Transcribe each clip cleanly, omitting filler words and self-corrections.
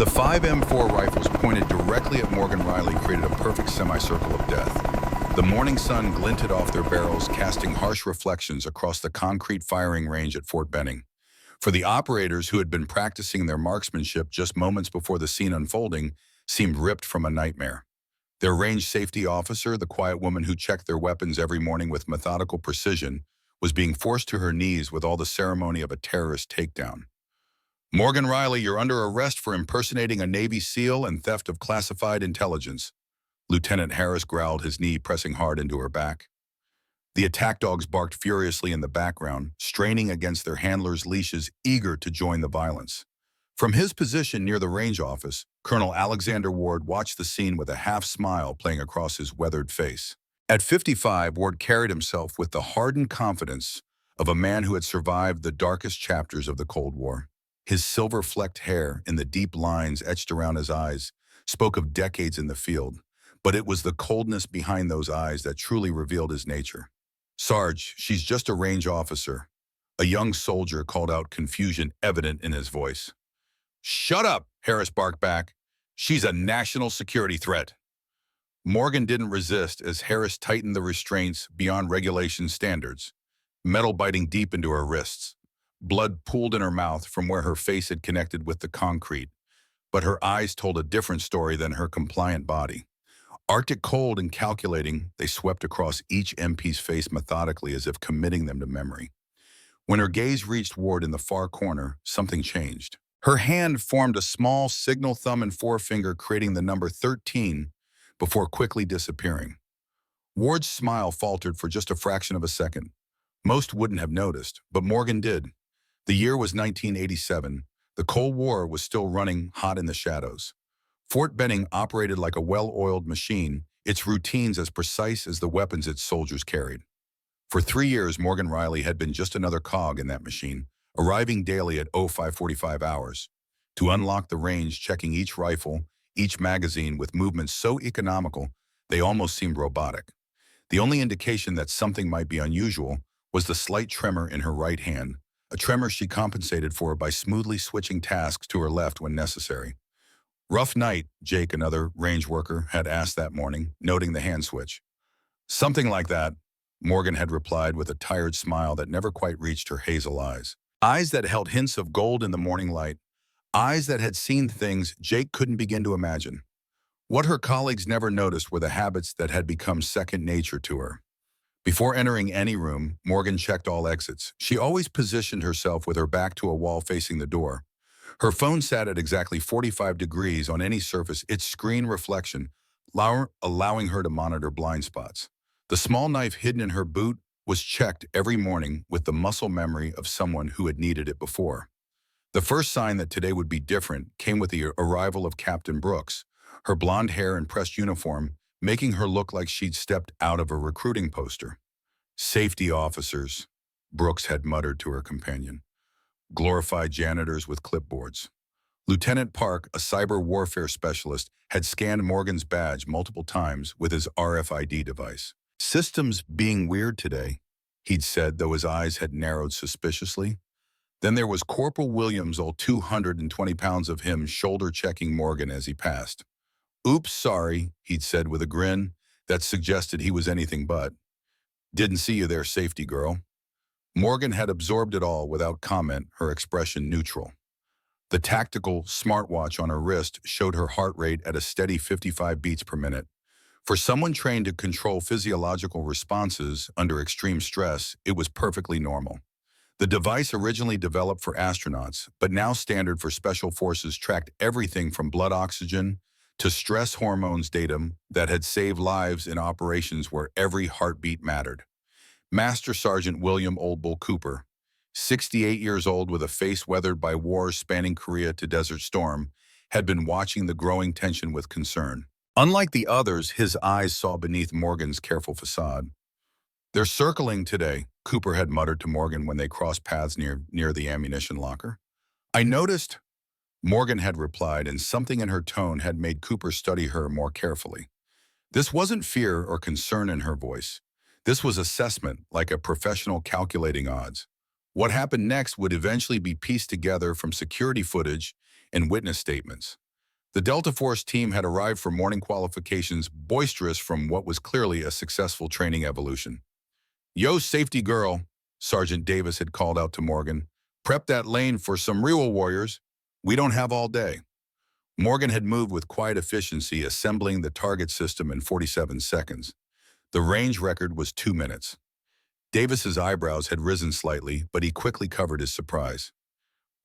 The 5M4 rifles pointed directly at Morgan Riley created a perfect semicircle of death. The morning sun glinted off their barrels, casting harsh reflections across the concrete firing range at Fort Benning. For the operators who had been practicing their marksmanship just moments before the scene unfolding, seemed ripped from a nightmare. Their range safety officer, the quiet woman who checked their weapons every morning with methodical precision, was being forced to her knees with all the ceremony of a terrorist takedown. "Morgan Riley, you're under arrest for impersonating a Navy SEAL and theft of classified intelligence." Lieutenant Harris growled, his knee pressing hard into her back. The attack dogs barked furiously in the background, straining against their handlers' leashes, eager to join the violence. From his position near the range office, Colonel Alexander Ward watched the scene with a half-smile playing across his weathered face. At 55, Ward carried himself with the hardened confidence of a man who had survived the darkest chapters of the Cold War. His silver-flecked hair and the deep lines etched around his eyes spoke of decades in the field, but it was the coldness behind those eyes that truly revealed his nature. "Sarge, she's just a range officer." A young soldier called out, confusion evident in his voice. "Shut up," Harris barked back. "She's a national security threat." Morgan didn't resist as Harris tightened the restraints beyond regulation standards, metal biting deep into her wrists. Blood pooled in her mouth from where her face had connected with the concrete, but her eyes told a different story than her compliant body. Arctic cold and calculating, they swept across each MP's face methodically as if committing them to memory. When her gaze reached Ward in the far corner, something changed. Her hand formed a small signal thumb and forefinger, creating the number 13 before quickly disappearing. Ward's smile faltered for just a fraction of a second. Most wouldn't have noticed, but Morgan did. The year was 1987. The Cold War was still running hot in the shadows. Fort Benning operated like a well-oiled machine, its routines as precise as the weapons its soldiers carried. For 3 years, Morgan Riley had been just another cog in that machine, arriving daily at 0545 hours. To unlock the range, checking each rifle, each magazine with movements so economical, they almost seemed robotic. The only indication that something might be unusual was the slight tremor in her right hand, a tremor she compensated for by smoothly switching tasks to her left when necessary. "Rough night," Jake, another range worker, had asked that morning, noting the hand switch. "Something like that," Morgan had replied with a tired smile that never quite reached her hazel eyes. Eyes that held hints of gold in the morning light, eyes that had seen things Jake couldn't begin to imagine. What her colleagues never noticed were the habits that had become second nature to her. Before entering any room, Morgan checked all exits. She always positioned herself with her back to a wall facing the door. Her phone sat at exactly 45 degrees on any surface, its screen reflection, allowing her to monitor blind spots. The small knife hidden in her boot was checked every morning with the muscle memory of someone who had needed it before. The first sign that today would be different came with the arrival of Captain Brooks, her blonde hair and pressed uniform making her look like she'd stepped out of a recruiting poster. "Safety officers," Brooks had muttered to her companion. "Glorified janitors with clipboards." Lieutenant Park, a cyber warfare specialist, had scanned Morgan's badge multiple times with his RFID device. "Systems being weird today," he'd said, though his eyes had narrowed suspiciously. Then there was Corporal Williams, all 220 pounds of him, shoulder-checking Morgan as he passed. "Oops, sorry," he'd said with a grin that suggested he was anything but. "Didn't see you there, safety girl." Morgan had absorbed it all without comment, her expression neutral. The tactical smartwatch on her wrist showed her heart rate at a steady 55 beats per minute. For someone trained to control physiological responses under extreme stress, it was perfectly normal. The device, originally developed for astronauts, but now standard for special forces, tracked everything from blood oxygen to stress hormones data that had saved lives in operations where every heartbeat mattered. Master Sergeant William Old Bull Cooper, 68 years old with a face weathered by wars spanning Korea to Desert Storm, had been watching the growing tension with concern. Unlike the others, his eyes saw beneath Morgan's careful facade. "They're circling today," Cooper had muttered to Morgan when they crossed paths near the ammunition locker. "I noticed," Morgan had replied, and something in her tone had made Cooper study her more carefully. This wasn't fear or concern in her voice. This was assessment, like a professional calculating odds. What happened next would eventually be pieced together from security footage and witness statements. The Delta Force team had arrived for morning qualifications, boisterous from what was clearly a successful training evolution. "Yo, safety girl," Sergeant Davis had called out to Morgan. "Prep that lane for some real warriors. We don't have all day." Morgan had moved with quiet efficiency, assembling the target system in 47 seconds. The range record was 2 minutes. Davis's eyebrows had risen slightly, but he quickly covered his surprise.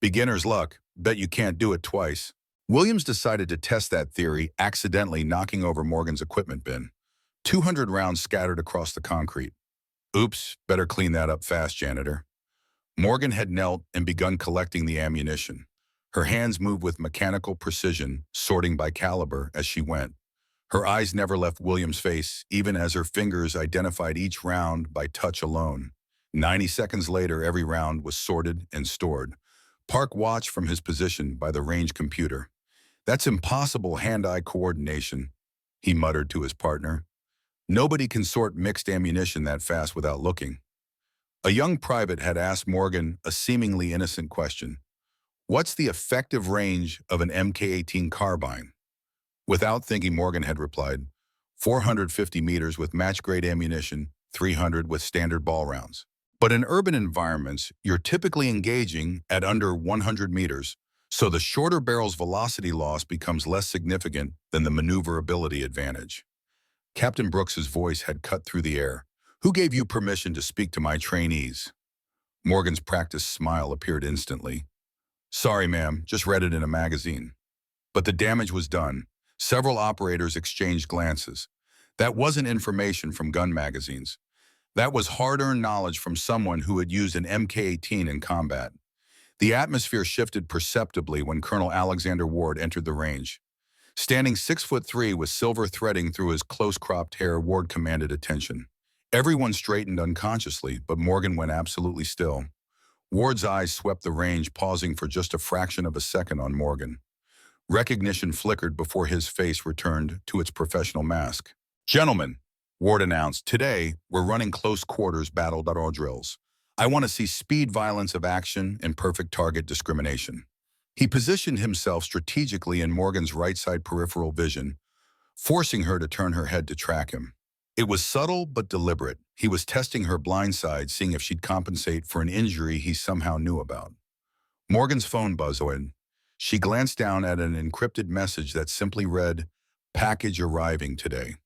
"Beginner's luck. Bet you can't do it twice." Williams decided to test that theory, accidentally knocking over Morgan's equipment bin. 200 rounds scattered across the concrete. "Oops, better clean that up fast, janitor." Morgan had knelt and begun collecting the ammunition. Her hands moved with mechanical precision, sorting by caliber as she went. Her eyes never left Williams' face, even as her fingers identified each round by touch alone. 90 seconds later, every round was sorted and stored. Park watched from his position by the range computer. "That's impossible hand-eye coordination," he muttered to his partner. "Nobody can sort mixed ammunition that fast without looking." A young private had asked Morgan a seemingly innocent question. "What's the effective range of an MK-18 carbine?" Without thinking, Morgan had replied, 450 meters with match-grade ammunition, 300 with standard ball rounds. But in urban environments, you're typically engaging at under 100 meters, so the shorter barrel's velocity loss becomes less significant than the maneuverability advantage. Captain Brooks's voice had cut through the air. "Who gave you permission to speak to my trainees?" Morgan's practiced smile appeared instantly. "Sorry, ma'am, just read it in a magazine." But the damage was done. Several operators exchanged glances. That wasn't information from gun magazines. That was hard-earned knowledge from someone who had used an MK-18 in combat. The atmosphere shifted perceptibly when Colonel Alexander Ward entered the range. Standing 6'3" with silver threading through his close-cropped hair, Ward commanded attention. Everyone straightened unconsciously, but Morgan went absolutely still. Ward's eyes swept the range, pausing for just a fraction of a second on Morgan. Recognition flickered before his face returned to its professional mask. "Gentlemen," Ward announced, "today we're running close quarters battle drills. I want to see speed, violence of action, and perfect target discrimination." He positioned himself strategically in Morgan's right side peripheral vision, forcing her to turn her head to track him. It was subtle but deliberate. He was testing her blind side, seeing if she'd compensate for an injury he somehow knew about. Morgan's phone buzzed. She glanced down at an encrypted message that simply read, "Package arriving today."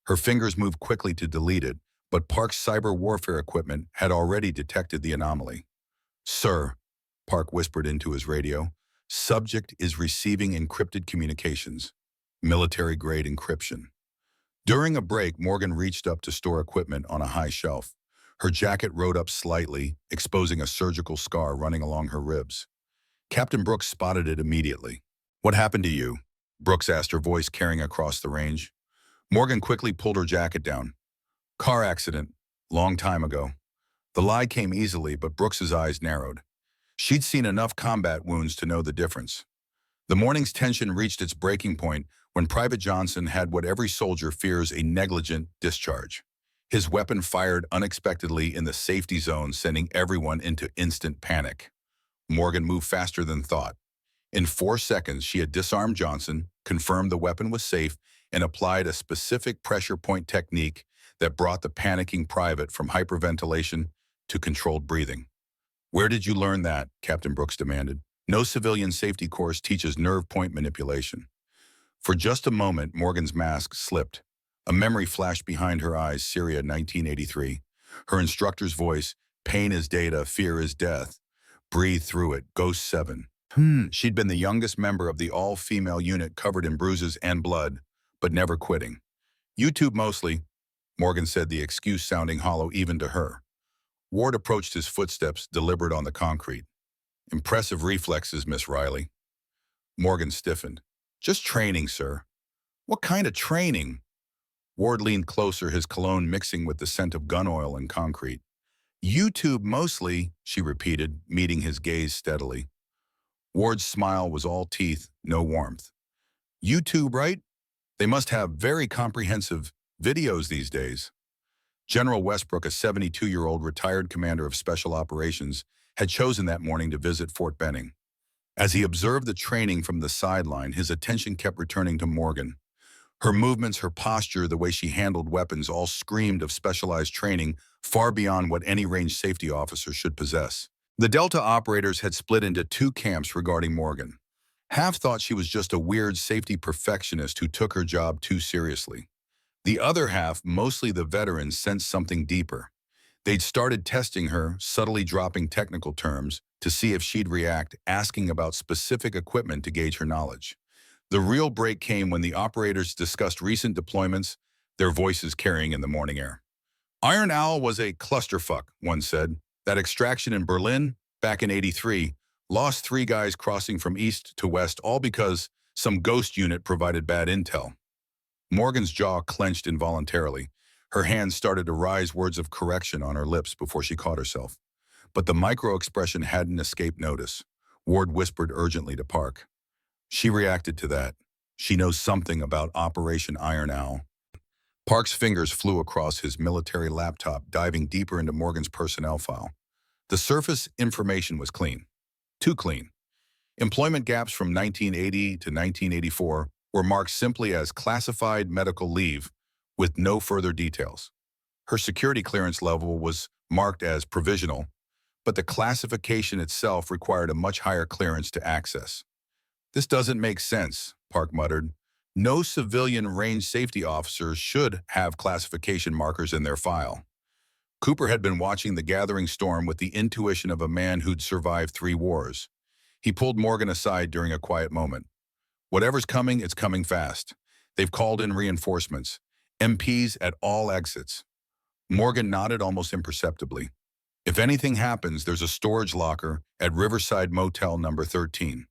Her fingers moved quickly to delete it, but Park's cyber warfare equipment had already detected the anomaly. "Sir," Park whispered into his radio, "subject is receiving encrypted communications. Military-grade encryption." During a break, Morgan reached up to store equipment on a high shelf. Her jacket rode up slightly, exposing a surgical scar running along her ribs. Captain Brooks spotted it immediately. "What happened to you?" Brooks asked, her voice carrying across the range. Morgan quickly pulled her jacket down. "Car accident. Long time ago." The lie came easily, but Brooks's eyes narrowed. She'd seen enough combat wounds to know the difference. The morning's tension reached its breaking point when Private Johnson had what every soldier fears: a negligent discharge. His weapon fired unexpectedly in the safety zone, sending everyone into instant panic. Morgan moved faster than thought. In 4 seconds, she had disarmed Johnson, confirmed the weapon was safe, and applied a specific pressure point technique that brought the panicking private from hyperventilation to controlled breathing. "Where did you learn that?" Captain Brooks demanded. "No civilian safety course teaches nerve point manipulation." For just a moment, Morgan's mask slipped. A memory flashed behind her eyes, Syria 1983. Her instructor's voice, "Pain is data, fear is death. Breathe through it, Ghost 7. She'd been the youngest member of the all-female unit, covered in bruises and blood, but never quitting. "YouTube mostly," Morgan said, the excuse sounding hollow even to her. Ward approached his footsteps, deliberate on the concrete. "Impressive reflexes, Miss Riley." Morgan stiffened. "Just training, sir." "What kind of training?" Ward leaned closer, his cologne mixing with the scent of gun oil and concrete. "YouTube mostly," she repeated, meeting his gaze steadily. Ward's smile was all teeth, no warmth. "YouTube, right? They must have very comprehensive videos these days." General Westbrook, a 72-year-old retired commander of special operations, had chosen that morning to visit Fort Benning. As he observed the training from the sideline, his attention kept returning to Morgan. Her movements, her posture, the way she handled weapons all screamed of specialized training far beyond what any range safety officer should possess. The Delta operators had split into two camps regarding Morgan. Half thought she was just a weird safety perfectionist who took her job too seriously. The other half, mostly the veterans, sensed something deeper. They'd started testing her, subtly dropping technical terms, to see if she'd react, asking about specific equipment to gauge her knowledge. The real break came when the operators discussed recent deployments, their voices carrying in the morning air. Iron Owl was a clusterfuck, one said. That extraction in Berlin, back in '83, lost 3 guys crossing from east to west, all because some ghost unit provided bad intel. Morgan's jaw clenched involuntarily. Her hands started to rise, words of correction on her lips before she caught herself. But the micro-expression hadn't escaped notice. Ward whispered urgently to Park. She reacted to that. She knows something about Operation Iron Owl. Park's fingers flew across his military laptop, diving deeper into Morgan's personnel file. The surface information was clean. Too clean. Employment gaps from 1980 to 1984 were marked simply as classified medical leave, with no further details. Her security clearance level was marked as provisional, but the classification itself required a much higher clearance to access. This doesn't make sense, Park muttered. No civilian range safety officers should have classification markers in their file. Cooper had been watching the gathering storm with the intuition of a man who'd survived 3 wars. He pulled Morgan aside during a quiet moment. Whatever's coming, it's coming fast. They've called in reinforcements. MPs at all exits. Morgan nodded almost imperceptibly. If anything happens, there's a storage locker at Riverside Motel number 13.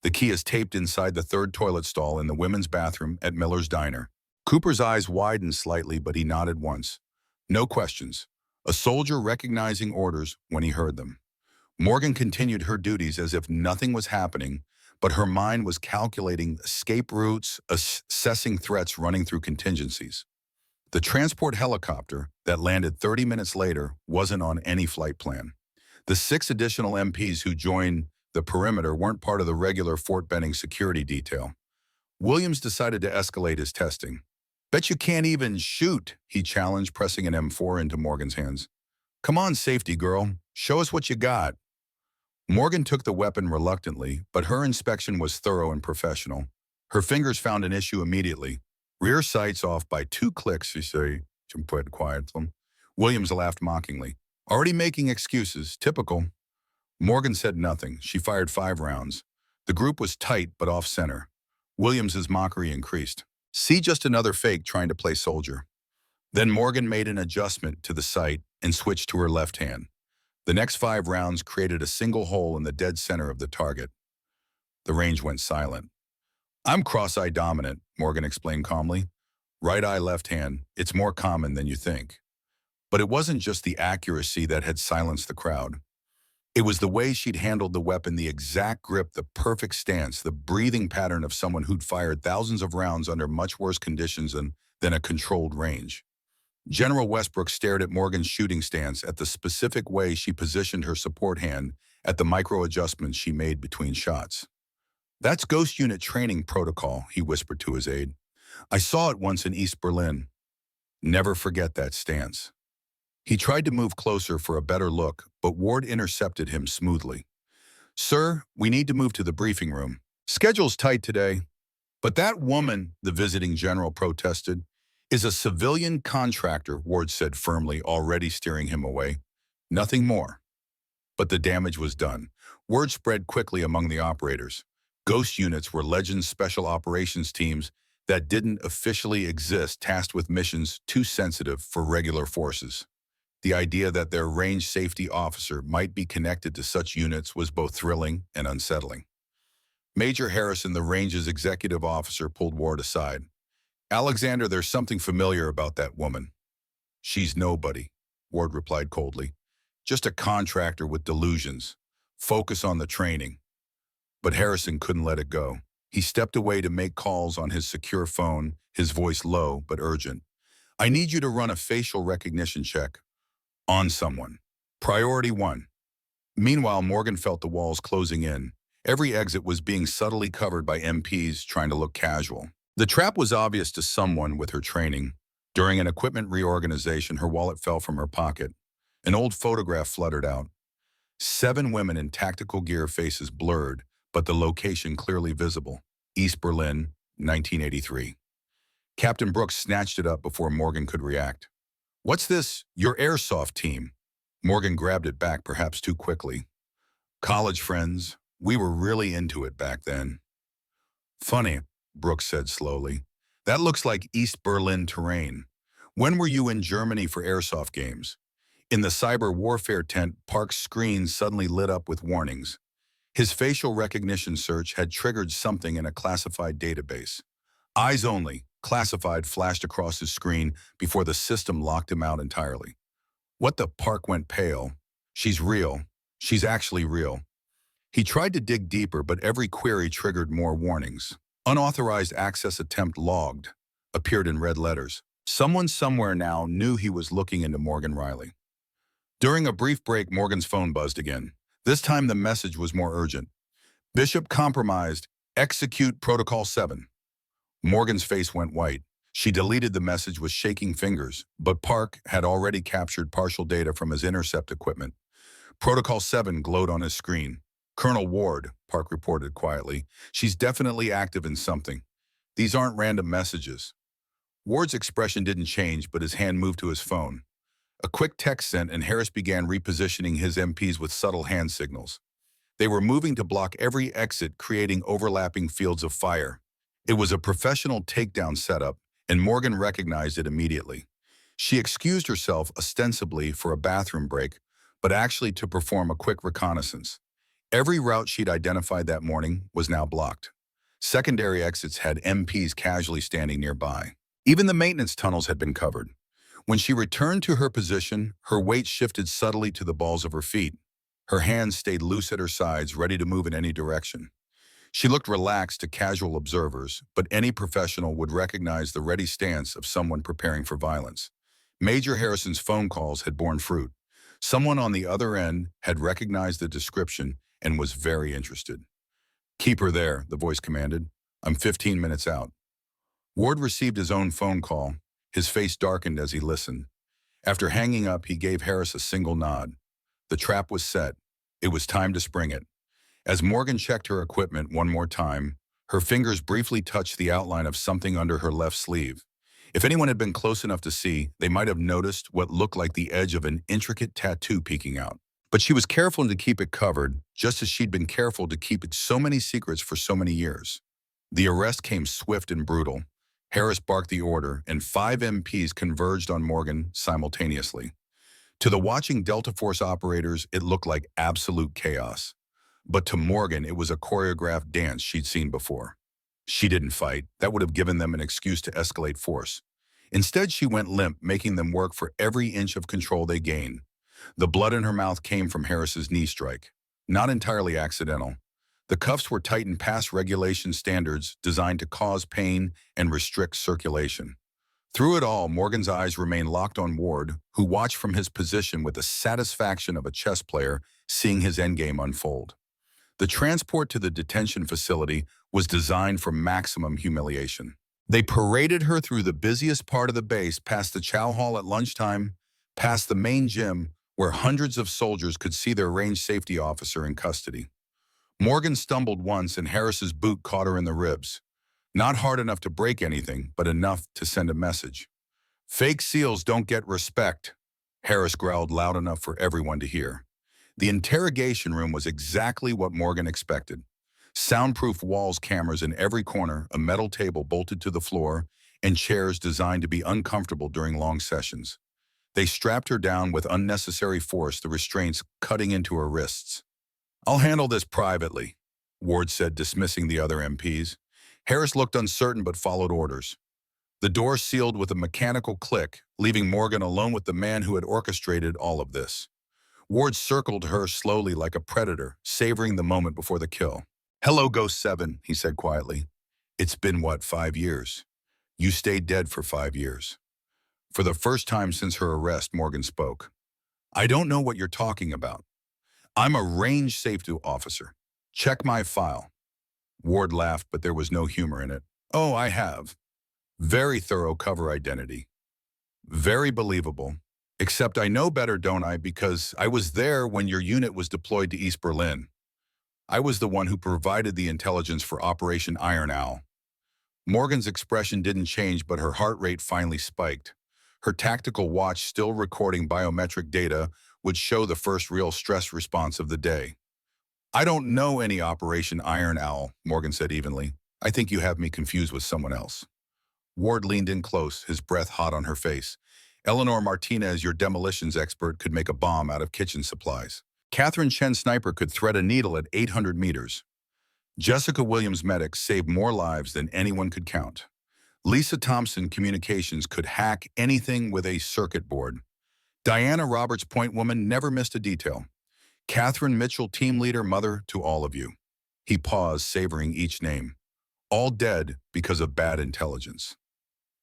The key is taped inside the 3rd toilet stall in the women's bathroom at Miller's Diner. Cooper's eyes widened slightly, but he nodded once. No questions. A soldier recognizing orders when he heard them. Morgan continued her duties as if nothing was happening, but her mind was calculating escape routes, assessing threats running through contingencies. The transport helicopter that landed 30 minutes later wasn't on any flight plan. The 6 additional MPs who joined the perimeter weren't part of the regular Fort Benning security detail. Williams decided to escalate his testing. Bet you can't even shoot, he challenged, pressing an M4 into Morgan's hands. Come on, safety girl, show us what you got. Morgan took the weapon reluctantly, but her inspection was thorough and professional. Her fingers found an issue immediately. Rear sights off by 2 clicks, she said, put quietly. Williams laughed mockingly. Already making excuses, typical. Morgan said nothing. She fired 5 rounds. The group was tight but off-center. Williams's mockery increased. See, just another fake trying to play soldier. Then Morgan made an adjustment to the sight and switched to her left hand. The next 5 rounds created a single hole in the dead center of the target. The range went silent. I'm cross-eye dominant, Morgan explained calmly. Right eye, left hand. It's more common than you think. But it wasn't just the accuracy that had silenced the crowd. It was the way she'd handled the weapon, the exact grip, the perfect stance, the breathing pattern of someone who'd fired thousands of rounds under much worse conditions than a controlled range. General Westbrook stared at Morgan's shooting stance, at the specific way she positioned her support hand, at the micro-adjustments she made between shots. That's Ghost Unit training protocol, he whispered to his aide. I saw it once in East Berlin. Never forget that stance. He tried to move closer for a better look, but Ward intercepted him smoothly. Sir, we need to move to the briefing room. Schedule's tight today. But that woman, the visiting general protested, is a civilian contractor, Ward said firmly, already steering him away. Nothing more. But the damage was done. Word spread quickly among the operators. Ghost units were Legends special operations teams that didn't officially exist, tasked with missions too sensitive for regular forces. The idea that their range safety officer might be connected to such units was both thrilling and unsettling. Major Harrison, the range's executive officer, pulled Ward aside. Alexander, there's something familiar about that woman. She's nobody, Ward replied coldly. Just a contractor with delusions. Focus on the training. But Harrison couldn't let it go. He stepped away to make calls on his secure phone, his voice low but urgent. I need you to run a facial recognition check on someone. Priority 1. Meanwhile, Morgan felt the walls closing in, Every exit was being subtly covered by MPs trying to look casual. The trap was obvious to someone with her training. During an equipment reorganization, her wallet fell from her pocket. An old photograph fluttered out. 7 women in tactical gear, faces blurred, but the location clearly visible. East Berlin, 1983. Captain Brooks snatched it up before Morgan could react. "What's this? Your airsoft team." Morgan grabbed it back, perhaps too quickly. "College friends. We were really into it back then." "Funny," Brooks said slowly. "That looks like East Berlin terrain. When were you in Germany for airsoft games?" In the cyber warfare tent, Park's screen suddenly lit up with warnings. His facial recognition search had triggered something in a classified database. "Eyes only," classified, flashed across his screen before the system locked him out entirely. What the? Park went pale. "She's real. She's actually real." He tried to dig deeper, but every query triggered more warnings. "Unauthorized access attempt logged," appeared in red letters. Someone somewhere now knew he was looking into Morgan Riley. During a brief break, Morgan's phone buzzed again. This time the message was more urgent. "Bishop compromised. Execute Protocol 7. Morgan's face went white. She deleted the message with shaking fingers, but Park had already captured partial data from his intercept equipment. Protocol 7 glowed on his screen. "Colonel Ward," Park reported quietly. "She's definitely active in something. These aren't random messages." Ward's expression didn't change, but his hand moved to his phone. A quick text sent, and Harris began repositioning his MPs with subtle hand signals. They were moving to block every exit, creating overlapping fields of fire. It was a professional takedown setup, and Morgan recognized it immediately. She excused herself ostensibly for a bathroom break, but actually to perform a quick reconnaissance. Every route she'd identified that morning was now blocked. Secondary exits had MPs casually standing nearby. Even the maintenance tunnels had been covered. When she returned to her position, her weight shifted subtly to the balls of her feet. Her hands stayed loose at her sides, ready to move in any direction. She looked relaxed to casual observers, but any professional would recognize the ready stance of someone preparing for violence. Major Harrison's phone calls had borne fruit. Someone on the other end had recognized the description and was very interested. "Keep her there," the voice commanded. "I'm 15 minutes out." Ward received his own phone call. His face darkened as he listened. After hanging up, he gave Harris a single nod. The trap was set. It was time to spring it. As Morgan checked her equipment one more time, her fingers briefly touched the outline of something under her left sleeve. If anyone had been close enough to see, they might have noticed what looked like the edge of an intricate tattoo peeking out. But she was careful to keep it covered, just as she'd been careful to keep it so many secrets for so many years. The arrest came swift and brutal. Harris barked the order, and 5 MPs converged on Morgan simultaneously. To the watching Delta Force operators, it looked like absolute chaos. But to Morgan, it was a choreographed dance she'd seen before. She didn't fight. That would have given them an excuse to escalate force. Instead, she went limp, making them work for every inch of control they gained. The blood in her mouth came from Harris's knee strike. Not entirely accidental. The cuffs were tightened past regulation standards designed to cause pain and restrict circulation. Through it all, Morgan's eyes remained locked on Ward, who watched from his position with the satisfaction of a chess player seeing his endgame unfold. The transport to the detention facility was designed for maximum humiliation. They paraded her through the busiest part of the base, past the chow hall at lunchtime, past the main gym, where hundreds of soldiers could see their range safety officer in custody. Morgan stumbled once, and Harris's boot caught her in the ribs. Not hard enough to break anything, but enough to send a message. "Fake SEALs don't get respect," Harris growled loud enough for everyone to hear. The interrogation room was exactly what Morgan expected. Soundproof walls, cameras in every corner, a metal table bolted to the floor, and chairs designed to be uncomfortable during long sessions. They strapped her down with unnecessary force, the restraints cutting into her wrists. "I'll handle this privately," Ward said, dismissing the other MPs. Harris looked uncertain but followed orders. The door sealed with a mechanical click, leaving Morgan alone with the man who had orchestrated all of this. Ward circled her slowly like a predator, savoring the moment before the kill. "Hello, Ghost 7, he said quietly. "It's been, what, 5 years? You stayed dead for 5 years." For the first time since her arrest, Morgan spoke. "I don't know what you're talking about. I'm a range safety officer. Check my file. Ward laughed, but there was no humor in it. Oh, I have. Very thorough cover identity. Very believable. Except I know better, don't I? Because I was there when your unit was deployed to East Berlin. I was the one who provided the intelligence for Operation Iron Owl. Morgan's expression didn't change, but her heart rate finally spiked. Her tactical watch, still recording biometric data, would show the first real stress response of the day. I don't know any Operation Iron Owl, Morgan said evenly. I think you have me confused with someone else. Ward leaned in close, his breath hot on her face. Eleanor Martinez, your demolitions expert, could make a bomb out of kitchen supplies. Catherine Chen Sniper could thread a needle at 800 meters. Jessica Williams Medics saved more lives than anyone could count. Lisa Thompson Communications could hack anything with a circuit board. Diana Roberts Point Woman never missed a detail. Catherine Mitchell Team Leader, mother to all of you. He paused, savoring each name. All dead because of bad intelligence.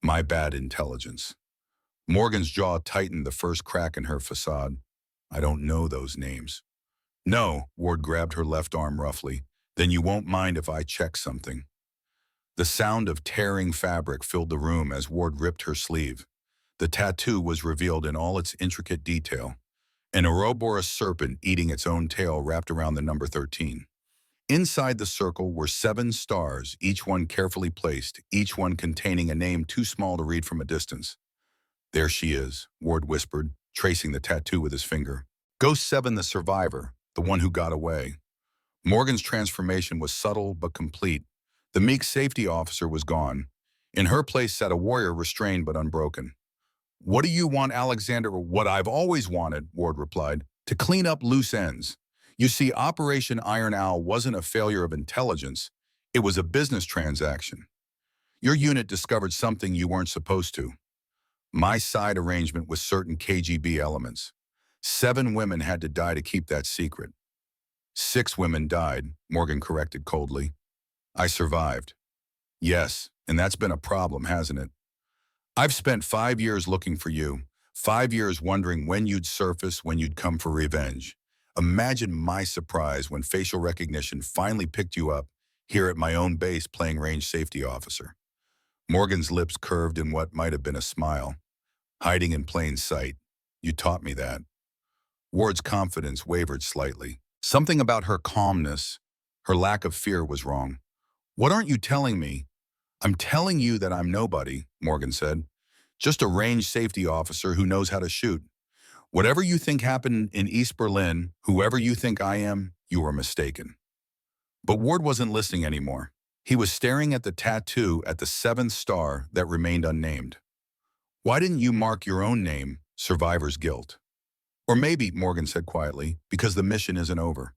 My bad intelligence. Morgan's jaw tightened, the first crack in her facade. I don't know those names. No, Ward grabbed her left arm roughly. Then you won't mind if I check something. The sound of tearing fabric filled the room as Ward ripped her sleeve. The tattoo was revealed in all its intricate detail. An Ouroboros serpent eating its own tail wrapped around the number 13. Inside the circle were 7 stars, each one carefully placed, each one containing a name too small to read from a distance. There she is, Ward whispered, tracing the tattoo with his finger. Ghost 7, the survivor, the one who got away. Morgan's transformation was subtle but complete. The meek safety officer was gone. In her place sat a warrior restrained but unbroken. What do you want, Alexander? What I've always wanted, Ward replied, to clean up loose ends. You see, Operation Iron Owl wasn't a failure of intelligence. It was a business transaction. Your unit discovered something you weren't supposed to. My side arrangement with certain KGB elements. 7 women had to die to keep that secret. 6 women died, Morgan corrected coldly. I survived. Yes, and that's been a problem, hasn't it? I've spent 5 years looking for you, 5 years wondering when you'd surface, when you'd come for revenge. Imagine my surprise when facial recognition finally picked you up here at my own base playing range safety officer. Morgan's lips curved in what might have been a smile. Hiding in plain sight. You taught me that. Ward's confidence wavered slightly. Something about her calmness, her lack of fear was wrong. What aren't you telling me? I'm telling you that I'm nobody, Morgan said. Just a range safety officer who knows how to shoot. Whatever you think happened in East Berlin, whoever you think I am, you are mistaken. But Ward wasn't listening anymore. He was staring at the tattoo at the 7th star that remained unnamed. Why didn't you mark your own name, Survivor's Guilt? Or maybe, Morgan said quietly, because the mission isn't over.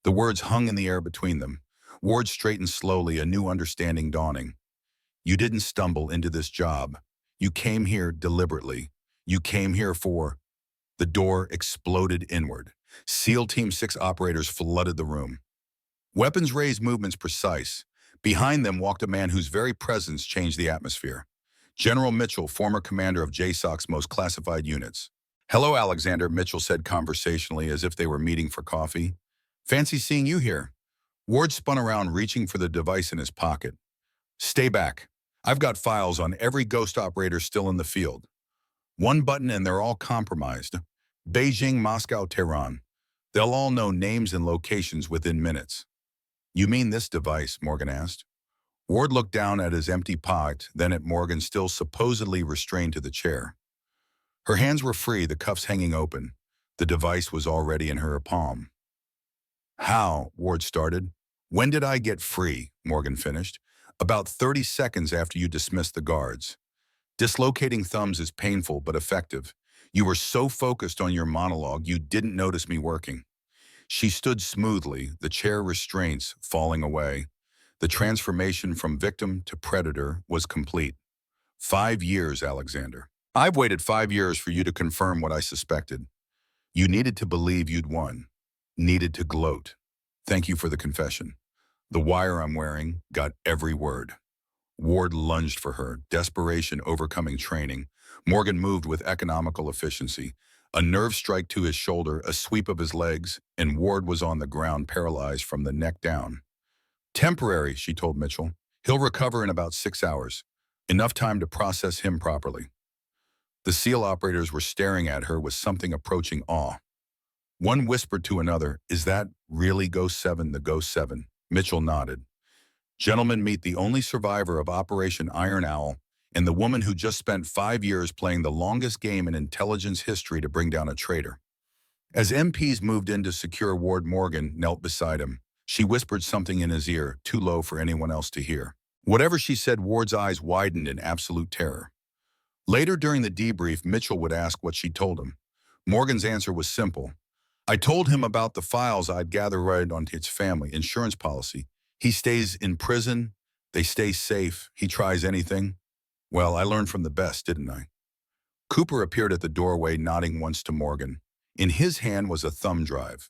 The words hung in the air between them. Ward straightened slowly, a new understanding dawning. You didn't stumble into this job. You came here deliberately. You came here for... The door exploded inward. SEAL Team 6 operators flooded the room. Weapons raised, movements precise. Behind them walked a man whose very presence changed the atmosphere. General Mitchell, former commander of JSOC's most classified units. Hello, Alexander, Mitchell said conversationally as if they were meeting for coffee. Fancy seeing you here. Ward spun around, reaching for the device in his pocket. Stay back. I've got files on every ghost operator still in the field. One button and they're all compromised. Beijing, Moscow, Tehran. They'll all know names and locations within minutes. You mean this device? Morgan asked. Ward looked down at his empty pocket, then at Morgan, still supposedly restrained to the chair. Her hands were free, the cuffs hanging open. The device was already in her palm. How? Ward started. When did I get free? Morgan finished. About 30 seconds after you dismissed the guards. Dislocating thumbs is painful but effective. You were so focused on your monologue you didn't notice me working. She stood smoothly, the chair restraints falling away. The transformation from victim to predator was complete. 5 years, Alexander. I've waited 5 years for you to confirm what I suspected. You needed to believe you'd won. Needed to gloat. Thank you for the confession. The wire I'm wearing got every word. Ward lunged for her, desperation overcoming training. Morgan moved with economical efficiency. A nerve strike to his shoulder, a sweep of his legs, and Ward was on the ground paralyzed from the neck down. Temporary, she told Mitchell. He'll recover in about 6 hours. Enough time to process him properly. The SEAL operators were staring at her with something approaching awe. One whispered to another, "Is that really Ghost 7, the Ghost 7? Mitchell nodded. Gentlemen, meet the only survivor of Operation Iron Owl and the woman who just spent 5 years playing the longest game in intelligence history to bring down a traitor. As MPs moved in to secure Ward, Morgan knelt beside him. She whispered something in his ear, too low for anyone else to hear. Whatever she said, Ward's eyes widened in absolute terror. Later during the debrief, Mitchell would ask what she told him. Morgan's answer was simple. I told him about the files I'd gathered right on his family insurance policy. He stays in prison. They stay safe. He tries anything. Well, I learned from the best, didn't I? Cooper appeared at the doorway, nodding once to Morgan. In his hand was a thumb drive.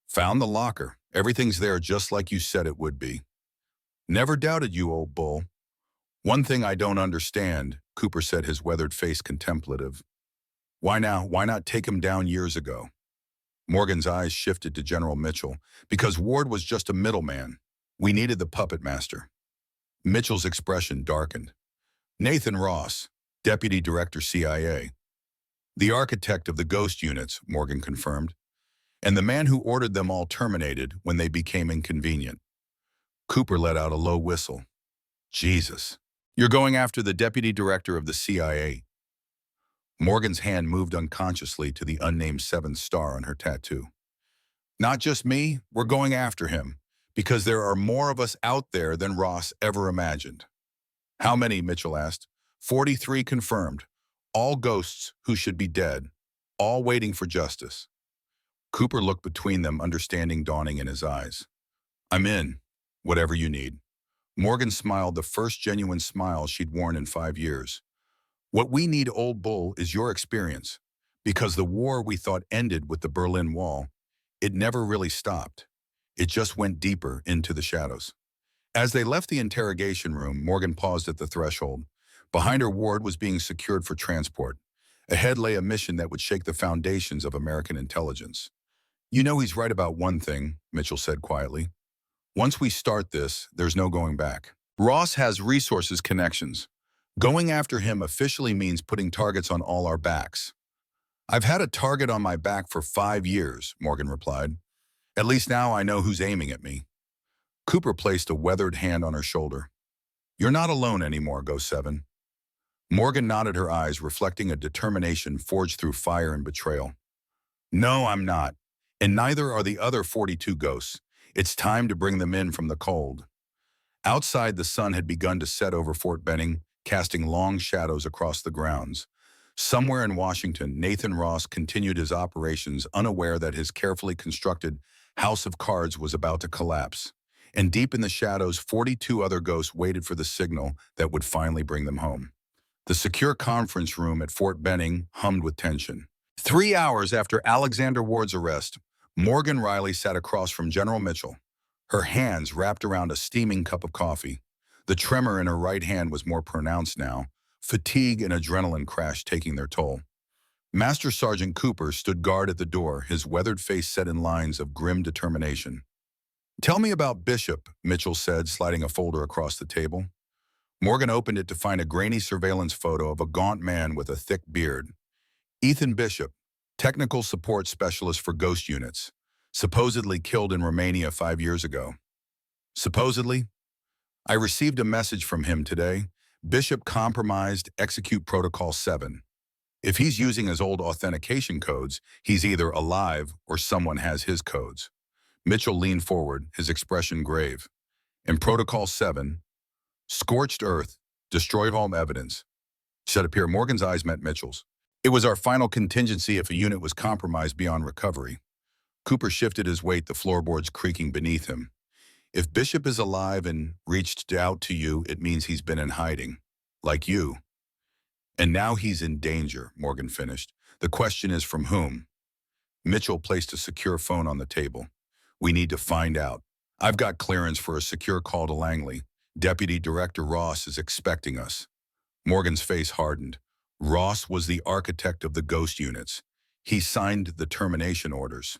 Found the locker. Everything's there just like you said it would be. Never doubted you, old bull. One thing I don't understand, Cooper said, his weathered face contemplative. Why now? Why not take him down years ago? Morgan's eyes shifted to General Mitchell. Because Ward was just a middleman. We needed the puppet master. Mitchell's expression darkened. Nathan Ross, Deputy Director CIA. The architect of the ghost units, Morgan confirmed, and the man who ordered them all terminated when they became inconvenient. Cooper let out a low whistle. Jesus. You're going after the Deputy Director of the CIA. Morgan's hand moved unconsciously to the unnamed 7th star on her tattoo. Not just me, we're going after him, because there are more of us out there than Ross ever imagined. How many, Mitchell asked. 43 confirmed. All ghosts who should be dead. All waiting for justice. Cooper looked between them, understanding dawning in his eyes. I'm in. Whatever you need. Morgan smiled, the first genuine smile she'd worn in 5 years. What we need, old bull, is your experience. Because the war we thought ended with the Berlin Wall, it never really stopped. It just went deeper into the shadows. As they left the interrogation room, Morgan paused at the threshold. Behind her, Ward was being secured for transport. Ahead lay a mission that would shake the foundations of American intelligence. You know he's right about one thing, Mitchell said quietly. Once we start this, there's no going back. Ross has resources, connections. Going after him officially means putting targets on all our backs. I've had a target on my back for 5 years, Morgan replied. At least now I know who's aiming at me. Cooper placed a weathered hand on her shoulder. You're not alone anymore, Ghost 7. Morgan nodded, her eyes reflecting a determination forged through fire and betrayal. No, I'm not. And neither are the other 42 ghosts. It's time to bring them in from the cold. Outside, the sun had begun to set over Fort Benning, casting long shadows across the grounds. Somewhere in Washington, Nathan Ross continued his operations, unaware that his carefully constructed house of cards was about to collapse. And deep in the shadows, 42 other ghosts waited for the signal that would finally bring them home. The secure conference room at Fort Benning hummed with tension. 3 hours after Alexander Ward's arrest, Morgan Riley sat across from General Mitchell, her hands wrapped around a steaming cup of coffee. The tremor in her right hand was more pronounced now, fatigue and adrenaline crash taking their toll. Master Sergeant Cooper stood guard at the door, his weathered face set in lines of grim determination. Tell me about Bishop, Mitchell said, sliding a folder across the table. Morgan opened it to find a grainy surveillance photo of a gaunt man with a thick beard. Ethan Bishop, technical support specialist for ghost units, supposedly killed in Romania 5 years ago. Supposedly? I received a message from him today. Bishop compromised Execute Protocol 7. If he's using his old authentication codes, he's either alive or someone has his codes. Mitchell leaned forward, his expression grave. In Protocol 7, scorched earth, destroyed home evidence. Said appear. Morgan's eyes met Mitchell's. It was our final contingency if a unit was compromised beyond recovery. Cooper shifted his weight, the floorboards creaking beneath him. If Bishop is alive and reached out to you, it means he's been in hiding. Like you. And now he's in danger, Morgan finished. The question is from whom? Mitchell placed a secure phone on the table. We need to find out. I've got clearance for a secure call to Langley. Deputy Director Ross is expecting us. Morgan's face hardened. Ross was the architect of the ghost units. He signed the termination orders,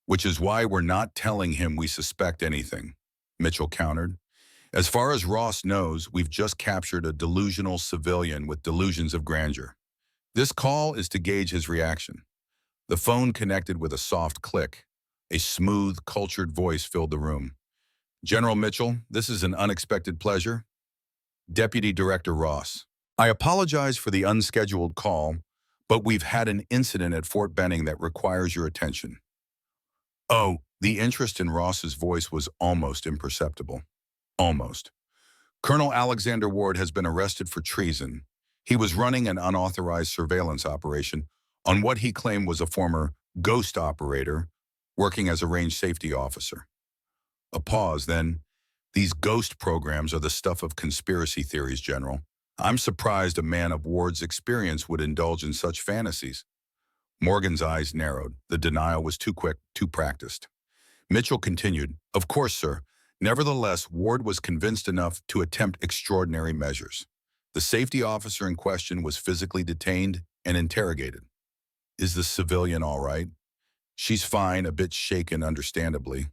which is why we're not telling him we suspect anything, Mitchell countered. As far as Ross knows, we've just captured a delusional civilian with delusions of grandeur. This call is to gauge his reaction. The phone connected with a soft click. A smooth, cultured voice filled the room. General Mitchell, this is an unexpected pleasure. Deputy Director Ross. I apologize for the unscheduled call, but we've had an incident at Fort Benning that requires your attention. Oh, the interest in Ross's voice was almost imperceptible. Almost. Colonel Alexander Ward has been arrested for treason. He was running an unauthorized surveillance operation on what he claimed was a former ghost operator working as a range safety officer. A pause, then. These ghost programs are the stuff of conspiracy theories, General. I'm surprised a man of Ward's experience would indulge in such fantasies. Morgan's eyes narrowed. The denial was too quick, too practiced. Mitchell continued, Of course, sir. Nevertheless, Ward was convinced enough to attempt extraordinary measures. The safety officer in question was physically detained and interrogated. Is the civilian all right? She's fine, a bit shaken, understandably.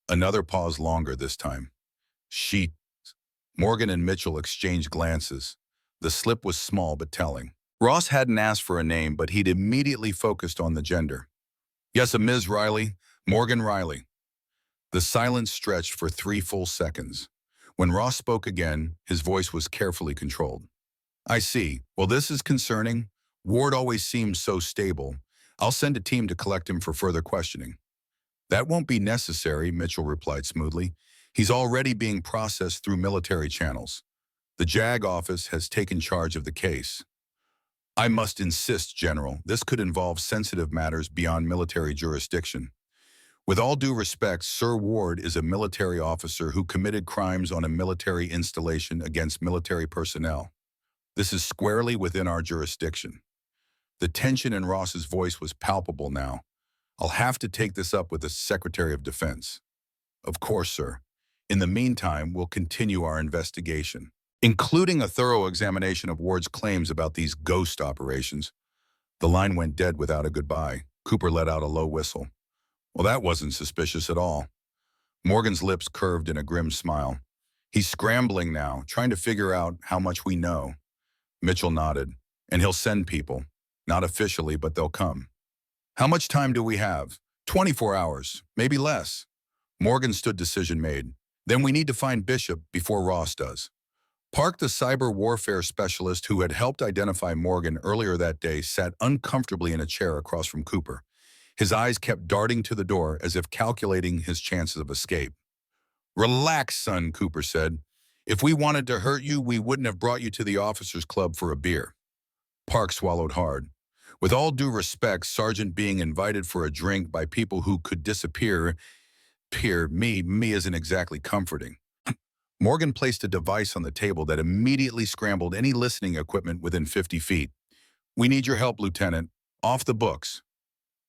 Another pause longer this time. She. Morgan and Mitchell exchanged glances. The slip was small but telling. Ross hadn't asked for a name, but he'd immediately focused on the gender. Yes, a Ms. Riley, Morgan Riley. The silence stretched for 3 full seconds. When Ross spoke again, his voice was carefully controlled. I see. Well, this is concerning. Ward always seems so stable. I'll send a team to collect him for further questioning. That won't be necessary, Mitchell replied smoothly. He's already being processed through military channels. The JAG office has taken charge of the case. I must insist, General, this could involve sensitive matters beyond military jurisdiction. With all due respect, Sir Ward is a military officer who committed crimes on a military installation against military personnel. This is squarely within our jurisdiction. The tension in Ross's voice was palpable now. I'll have to take this up with the Secretary of Defense. Of course, sir. In the meantime, we'll continue our investigation, including a thorough examination of Ward's claims about these ghost operations. The line went dead without a goodbye. Cooper let out a low whistle. Well, that wasn't suspicious at all. Morgan's lips curved in a grim smile. He's scrambling now, trying to figure out how much we know. Mitchell nodded. And he'll send people. Not officially, but they'll come. How much time do we have? 24 hours, maybe less. Morgan stood decision made. Then we need to find Bishop before Ross does. Park, the cyber warfare specialist who had helped identify Morgan earlier that day, sat uncomfortably in a chair across from Cooper. His eyes kept darting to the door as if calculating his chances of escape. Relax, son, Cooper said. If we wanted to hurt you, we wouldn't have brought you to the officers' club for a beer. Park swallowed hard. With all due respect, Sergeant being invited for a drink by people who could disappear, me isn't exactly comforting. Morgan placed a device on the table that immediately scrambled any listening equipment within 50 feet. We need your help, Lieutenant. Off the books.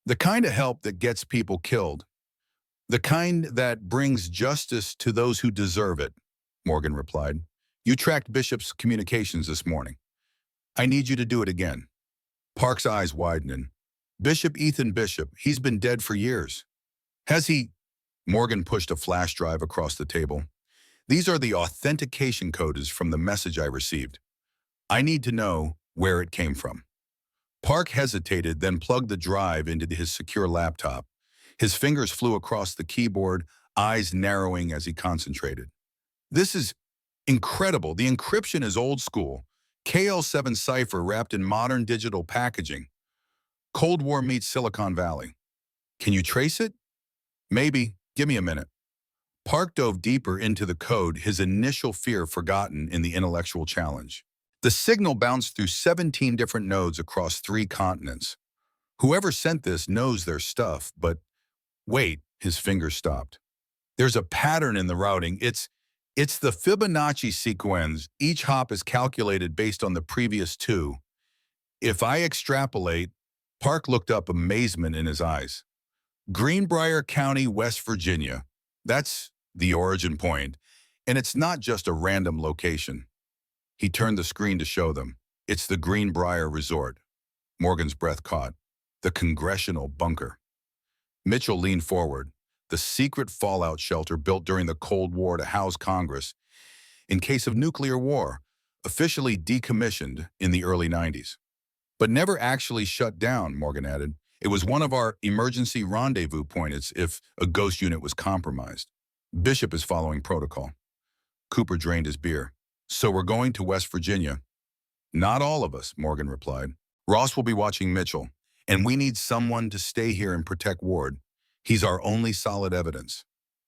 The kind of help that gets people killed. The kind that brings justice to those who deserve it, Morgan replied. You tracked Bishop's communications this morning. I need you to do it again. Park's eyes widened. Bishop Ethan Bishop, he's been dead for years. Has he? Morgan pushed a flash drive across the table. These are the authentication codes from the message I received. I need to know where it came from. Park hesitated, then plugged the drive into his secure laptop. His fingers flew across the keyboard, eyes narrowing as he concentrated. This is incredible. The encryption is old school. KL7 cipher wrapped in modern digital packaging. Cold War meets Silicon Valley. Can you trace it? Maybe. Give me a minute. Park dove deeper into the code, his initial fear forgotten in the intellectual challenge. The signal bounced through 17 different nodes across 3 continents. Whoever sent this knows their stuff, but wait, his fingers stopped. There's a pattern in the routing. It's the Fibonacci sequence. Each hop is calculated based on the previous 2. If I extrapolate, Park looked up, amazement in his eyes. Greenbrier County, West Virginia. That's the origin point. And it's not just a random location. He turned the screen to show them. It's the Greenbrier Resort. Morgan's breath caught. the congressional bunker. Mitchell leaned forward. The secret fallout shelter built during the Cold War to house Congress in case of nuclear war, officially decommissioned in the early 90s. But never actually shut down, Morgan added. It was one of our emergency rendezvous points if a ghost unit was compromised. Bishop is following protocol. Cooper drained his beer. So we're going to West Virginia. Not all of us, Morgan replied. Ross will be watching Mitchell, and we need someone to stay here and protect Ward. He's our only solid evidence.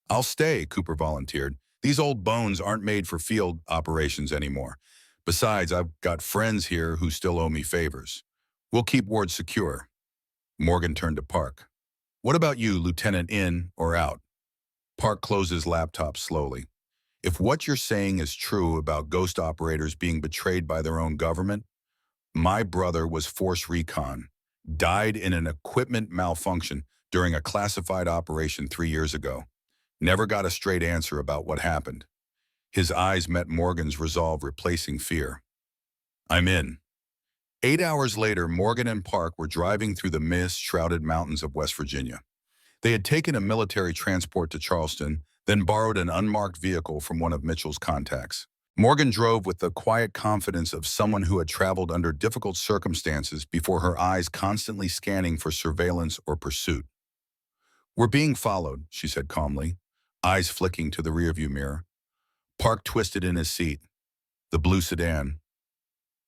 I'll stay, Cooper volunteered. These old bones aren't made for field operations anymore. Besides, I've got friends here who still owe me favors. We'll keep Ward secure. Morgan turned to Park. What about you, Lieutenant, in or out? Park closed his laptop slowly. If what you're saying is true about ghost operators being betrayed by their own government, my brother was force recon, died in an equipment malfunction during a classified operation 3 years ago. Never got a straight answer about what happened. His eyes met Morgan's resolve, replacing fear. I'm in. 8 hours later, Morgan and Park were driving through the mist-shrouded mountains of West Virginia. They had taken a military transport to Charleston, then borrowed an unmarked vehicle from one of Mitchell's contacts. Morgan drove with the quiet confidence of someone who had traveled under difficult circumstances before, her eyes constantly scanning for surveillance or pursuit. We're being followed, she said calmly, eyes flicking to the rearview mirror. Park twisted in his seat. The blue sedan.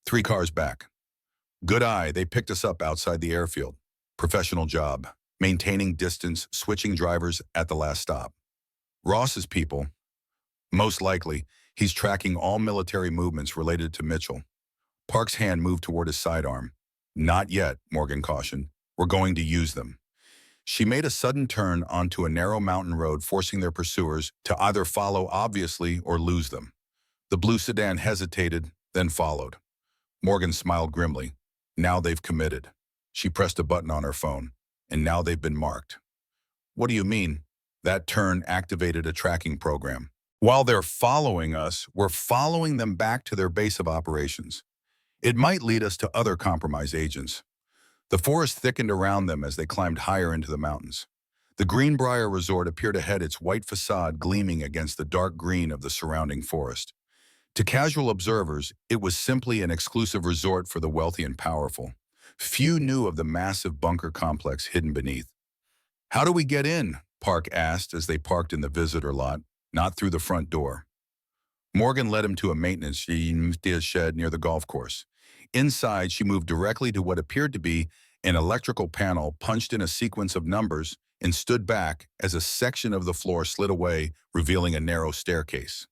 3 cars back. Good eye, they picked us up outside the airfield. Professional job. Maintaining distance, switching drivers at the last stop. Ross's people. Most likely, he's tracking all military movements related to Mitchell. Park's hand moved toward his sidearm. Not yet, Morgan cautioned. We're going to use them. She made a sudden turn onto a narrow mountain road, forcing their pursuers to either follow obviously or lose them. The blue sedan hesitated, then followed. Morgan smiled grimly. Now they've committed. She pressed a button on her phone. And now they've been marked. What do you mean? That turn activated a tracking program. While they're following us, we're following them back to their base of operations. It might lead us to other compromised agents. The forest thickened around them as they climbed higher into the mountains. The Greenbrier Resort appeared ahead, its white facade gleaming against the dark green of the surrounding forest. To casual observers, it was simply an exclusive resort for the wealthy and powerful. Few knew of the massive bunker complex hidden beneath. How do we get in? Park asked as they parked in the visitor lot, not through the front door. Morgan led him to a maintenance shed near the golf course. Inside, she moved directly to what appeared to be an electrical panel punched in a sequence of numbers and stood back as a section of the floor slid away, revealing a narrow staircase.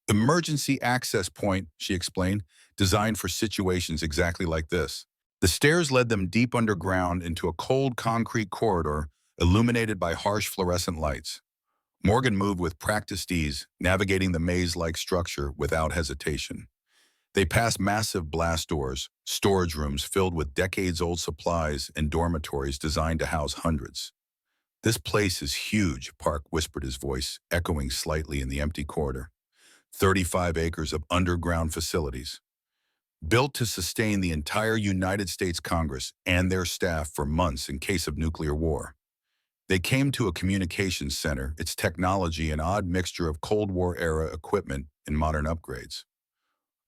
Emergency access point, she explained, designed for situations exactly like this. The stairs led them deep underground into a cold concrete corridor illuminated by harsh fluorescent lights. Morgan moved with practiced ease, navigating the maze-like structure without hesitation. They passed massive blast doors, storage rooms filled with decades-old supplies, and dormitories designed to house hundreds. This place is huge, Park whispered, his voice echoing slightly in the empty corridor. 35 acres of underground facilities. Built to sustain the entire United States Congress and their staff for months in case of nuclear war. They came to a communications center, its technology an odd mixture of Cold War-era equipment and modern upgrades.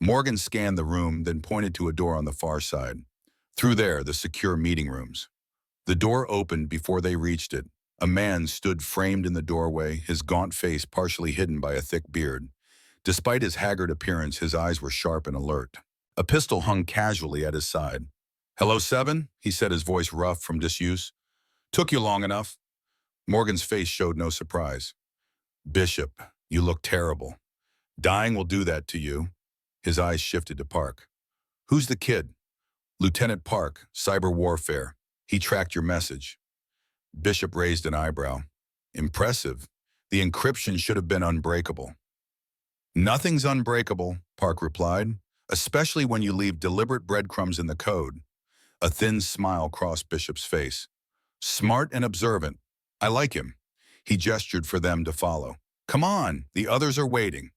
Morgan scanned the room, then pointed to a door on the far side. Through there, the secure meeting rooms. The door opened before they reached it. A man stood framed in the doorway, his gaunt face partially hidden by a thick beard. Despite his haggard appearance, his eyes were sharp and alert. A pistol hung casually at his side. "Hello, Seven," he said, his voice rough from disuse. "Took you long enough." Morgan's face showed no surprise. "Bishop, you look terrible. Dying will do that to you." His eyes shifted to Park. "Who's the kid?" "Lieutenant Park, cyber warfare. He tracked your message." Bishop raised an eyebrow. "Impressive. The encryption should have been unbreakable." "Nothing's unbreakable," Park replied, "especially when you leave deliberate breadcrumbs in the code." A thin smile crossed Bishop's face. "Smart and observant. I like him." He gestured for them to follow. "Come on, the others are waiting."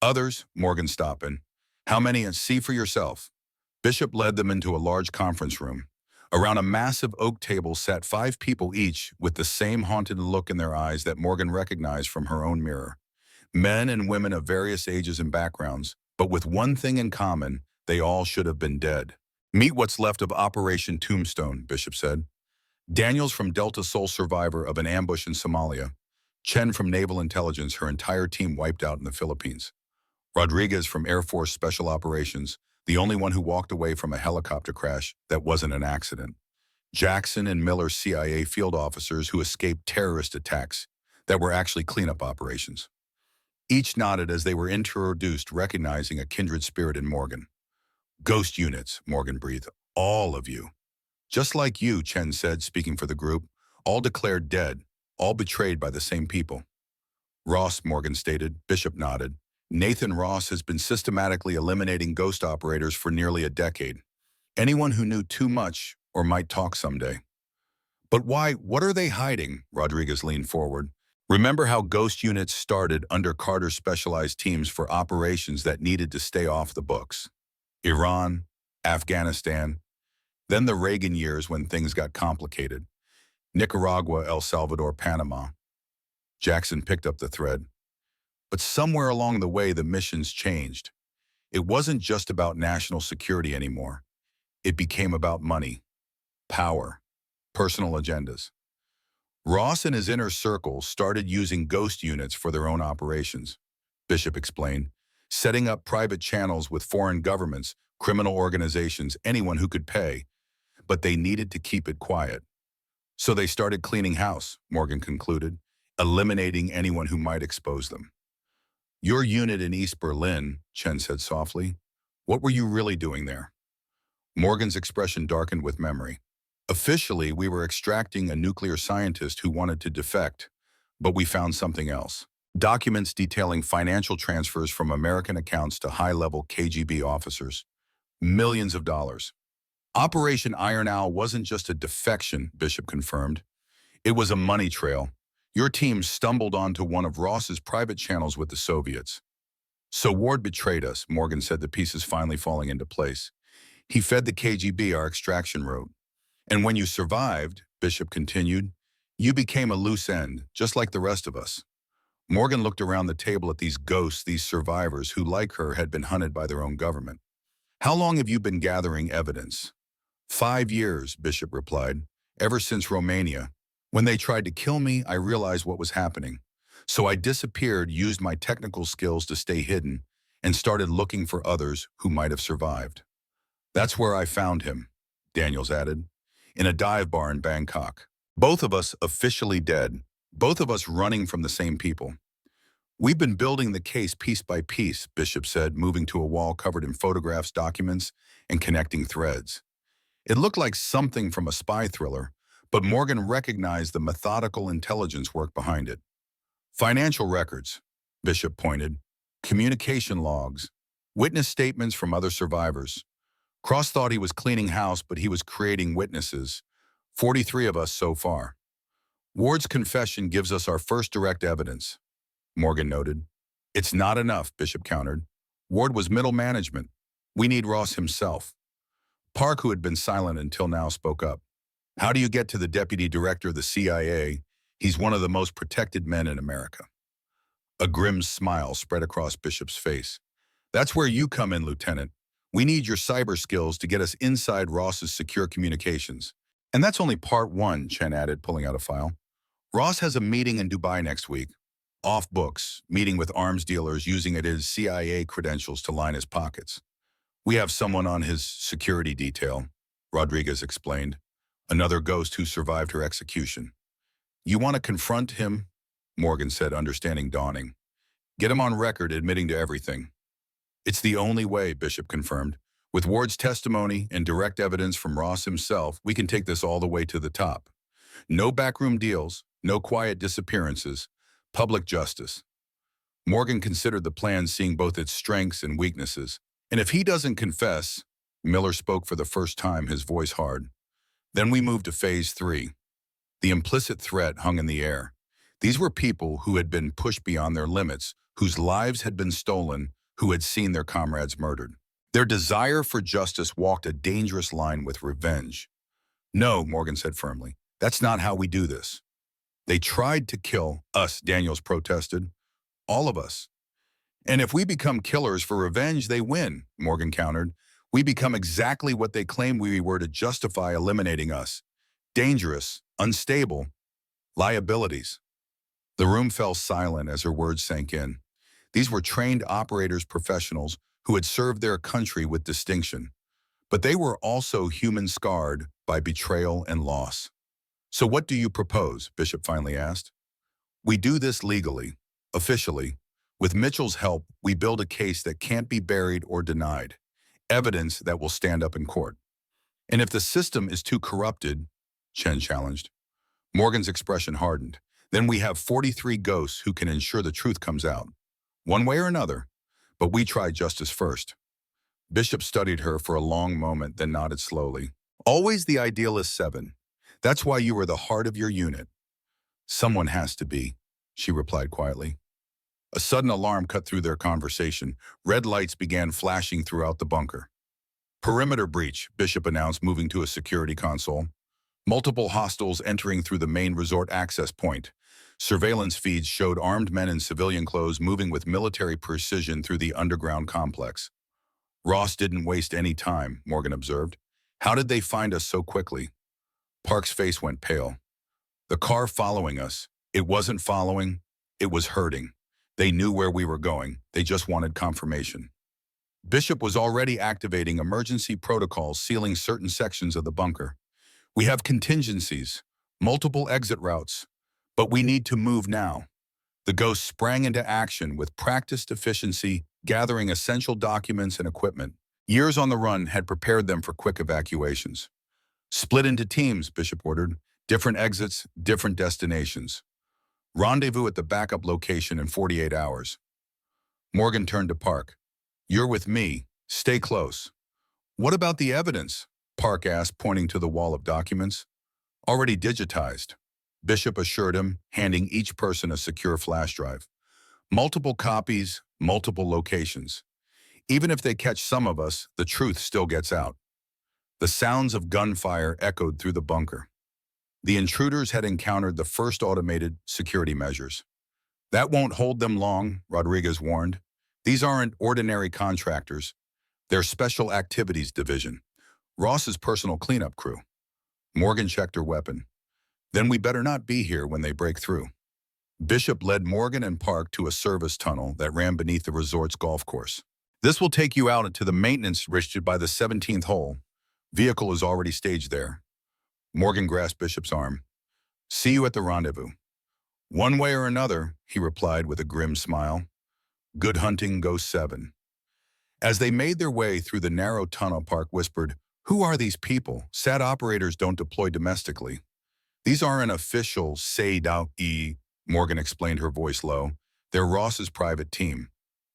"Others?" Morgan stopped in. "How many? And see for yourself." Bishop led them into a large conference room. Around a massive oak table sat 5 people each with the same haunted look in their eyes that Morgan recognized from her own mirror. Men and women of various ages and backgrounds, but with one thing in common, they all should have been dead. Meet what's left of Operation Tombstone, Bishop said. Daniels from Delta, sole survivor of an ambush in Somalia. Chen from Naval Intelligence, her entire team wiped out in the Philippines. Rodriguez from Air Force Special Operations, the only one who walked away from a helicopter crash that wasn't an accident. Jackson and Miller, CIA field officers who escaped terrorist attacks that were actually cleanup operations. Each nodded as they were introduced, recognizing a kindred spirit in Morgan. Ghost units, Morgan breathed. All of you. Just like you, Chen said, speaking for the group, all declared dead, all betrayed by the same people. Ross, Morgan stated. Bishop nodded. Nathan Ross has been systematically eliminating ghost operators for nearly a decade. Anyone who knew too much or might talk someday. But why? What are they hiding? Rodriguez leaned forward. Remember how ghost units started under Carter's specialized teams for operations that needed to stay off the books? Iran, Afghanistan, then the Reagan years when things got complicated. Nicaragua, El Salvador, Panama. Jackson picked up the thread. But somewhere along the way, the missions changed. It wasn't just about national security anymore. It became about money, power, personal agendas. Ross and his inner circle started using ghost units for their own operations, Bishop explained, setting up private channels with foreign governments, criminal organizations, anyone who could pay, but they needed to keep it quiet. So they started cleaning house, Morgan concluded, eliminating anyone who might expose them. Your unit in East Berlin, Chen said softly. What were you really doing there? Morgan's expression darkened with memory. Officially, we were extracting a nuclear scientist who wanted to defect, but we found something else. Documents detailing financial transfers from American accounts to high-level KGB officers. Millions of dollars. Operation Iron Owl wasn't just a defection, Bishop confirmed. It was a money trail. Your team stumbled onto one of Ross's private channels with the Soviets. So Ward betrayed us, Morgan said, the pieces finally falling into place. He fed the KGB our extraction route. And when you survived, Bishop continued, you became a loose end, just like the rest of us. Morgan looked around the table at these ghosts, these survivors who, like her, had been hunted by their own government. How long have you been gathering evidence? 5 years, Bishop replied, ever since Romania. When they tried to kill me, I realized what was happening. So I disappeared, used my technical skills to stay hidden, and started looking for others who might have survived. That's where I found him, Daniels added, in a dive bar in Bangkok. Both of us officially dead, both of us running from the same people. We've been building the case piece by piece, Bishop said, moving to a wall covered in photographs, documents, and connecting threads. It looked like something from a spy thriller, but Morgan recognized the methodical intelligence work behind it. Financial records, Bishop pointed, communication logs, witness statements from other survivors. Cross thought he was cleaning house, but he was creating witnesses. 43 of us so far. Ward's confession gives us our first direct evidence, Morgan noted. It's not enough, Bishop countered. Ward was middle management. We need Ross himself. Park, who had been silent until now, spoke up. How do you get to the deputy director of the CIA? He's one of the most protected men in America. A grim smile spread across Bishop's face. That's where you come in, Lieutenant. We need your cyber skills to get us inside Ross's secure communications. And that's only part one, Chen added, pulling out a file. Ross has a meeting in Dubai next week. Off books, meeting with arms dealers using his CIA credentials to line his pockets. We have someone on his security detail, Rodriguez explained. Another ghost who survived her execution. You want to confront him? Morgan said, understanding dawning. Get him on record admitting to everything. It's the only way, Bishop confirmed. With Ward's testimony and direct evidence from Ross himself, we can take this all the way to the top. No backroom deals, no quiet disappearances, public justice. Morgan considered the plan, seeing both its strengths and weaknesses. And if he doesn't confess, Miller spoke for the first time, his voice hard. Then we moved to phase 3. The implicit threat hung in the air. These were people who had been pushed beyond their limits, whose lives had been stolen, who had seen their comrades murdered. Their desire for justice walked a dangerous line with revenge. No, Morgan said firmly. That's not how we do this. They tried to kill us, Daniels protested. All of us. And if we become killers for revenge, they win, Morgan countered. We become exactly what they claim we were to justify eliminating us. Dangerous, unstable, liabilities. The room fell silent as her words sank in. These were trained operators professionals who had served their country with distinction. But they were also human scarred by betrayal and loss. So what do you propose? Bishop finally asked. We do this legally, officially. With Mitchell's help, we build a case that can't be buried or denied, evidence that will stand up in court. And if the system is too corrupted, Chen challenged. Morgan's expression hardened. Then we have 43 ghosts who can ensure the truth comes out, one way or another, but we try justice first. Bishop studied her for a long moment, then nodded slowly. Always the idealist 7. That's why you are the heart of your unit. Someone has to be, she replied quietly. A sudden alarm cut through their conversation. Red lights began flashing throughout the bunker. Perimeter breach, Bishop announced, moving to a security console. Multiple hostiles entering through the main resort access point. Surveillance feeds showed armed men in civilian clothes moving with military precision through the underground complex. Ross didn't waste any time, Morgan observed. How did they find us so quickly? Park's face went pale. The car following us, it wasn't following, it was hurting. They knew where we were going. They just wanted confirmation. Bishop was already activating emergency protocols sealing certain sections of the bunker. We have contingencies, multiple exit routes, but we need to move now. The ghost sprang into action with practiced efficiency, gathering essential documents and equipment. Years on the run had prepared them for quick evacuations. Split into teams, Bishop ordered. Different exits, different destinations. Rendezvous at the backup location in 48 hours. Morgan turned to Park. You're with me. Stay close. What about the evidence? Park asked, pointing to the wall of documents. Already digitized. Bishop assured him, handing each person a secure flash drive. Multiple copies, multiple locations. Even if they catch some of us, the truth still gets out. The sounds of gunfire echoed through the bunker. The intruders had encountered the first automated security measures. That won't hold them long, Rodriguez warned. These aren't ordinary contractors. They're Special Activities Division, Ross's personal cleanup crew. Morgan checked her weapon. Then we better not be here when they break through. Bishop led Morgan and Park to a service tunnel that ran beneath the resort's golf course. This will take you out into the maintenance reached by the 17th hole. Vehicle is already staged there. Morgan grasped Bishop's arm. See you at the rendezvous. One way or another, he replied with a grim smile. Good hunting, Ghost 7. As they made their way through the narrow tunnel, Park whispered, Who are these people? SAT operators don't deploy domestically. These aren't official say-out-e, Morgan explained, her voice low. They're Ross's private team.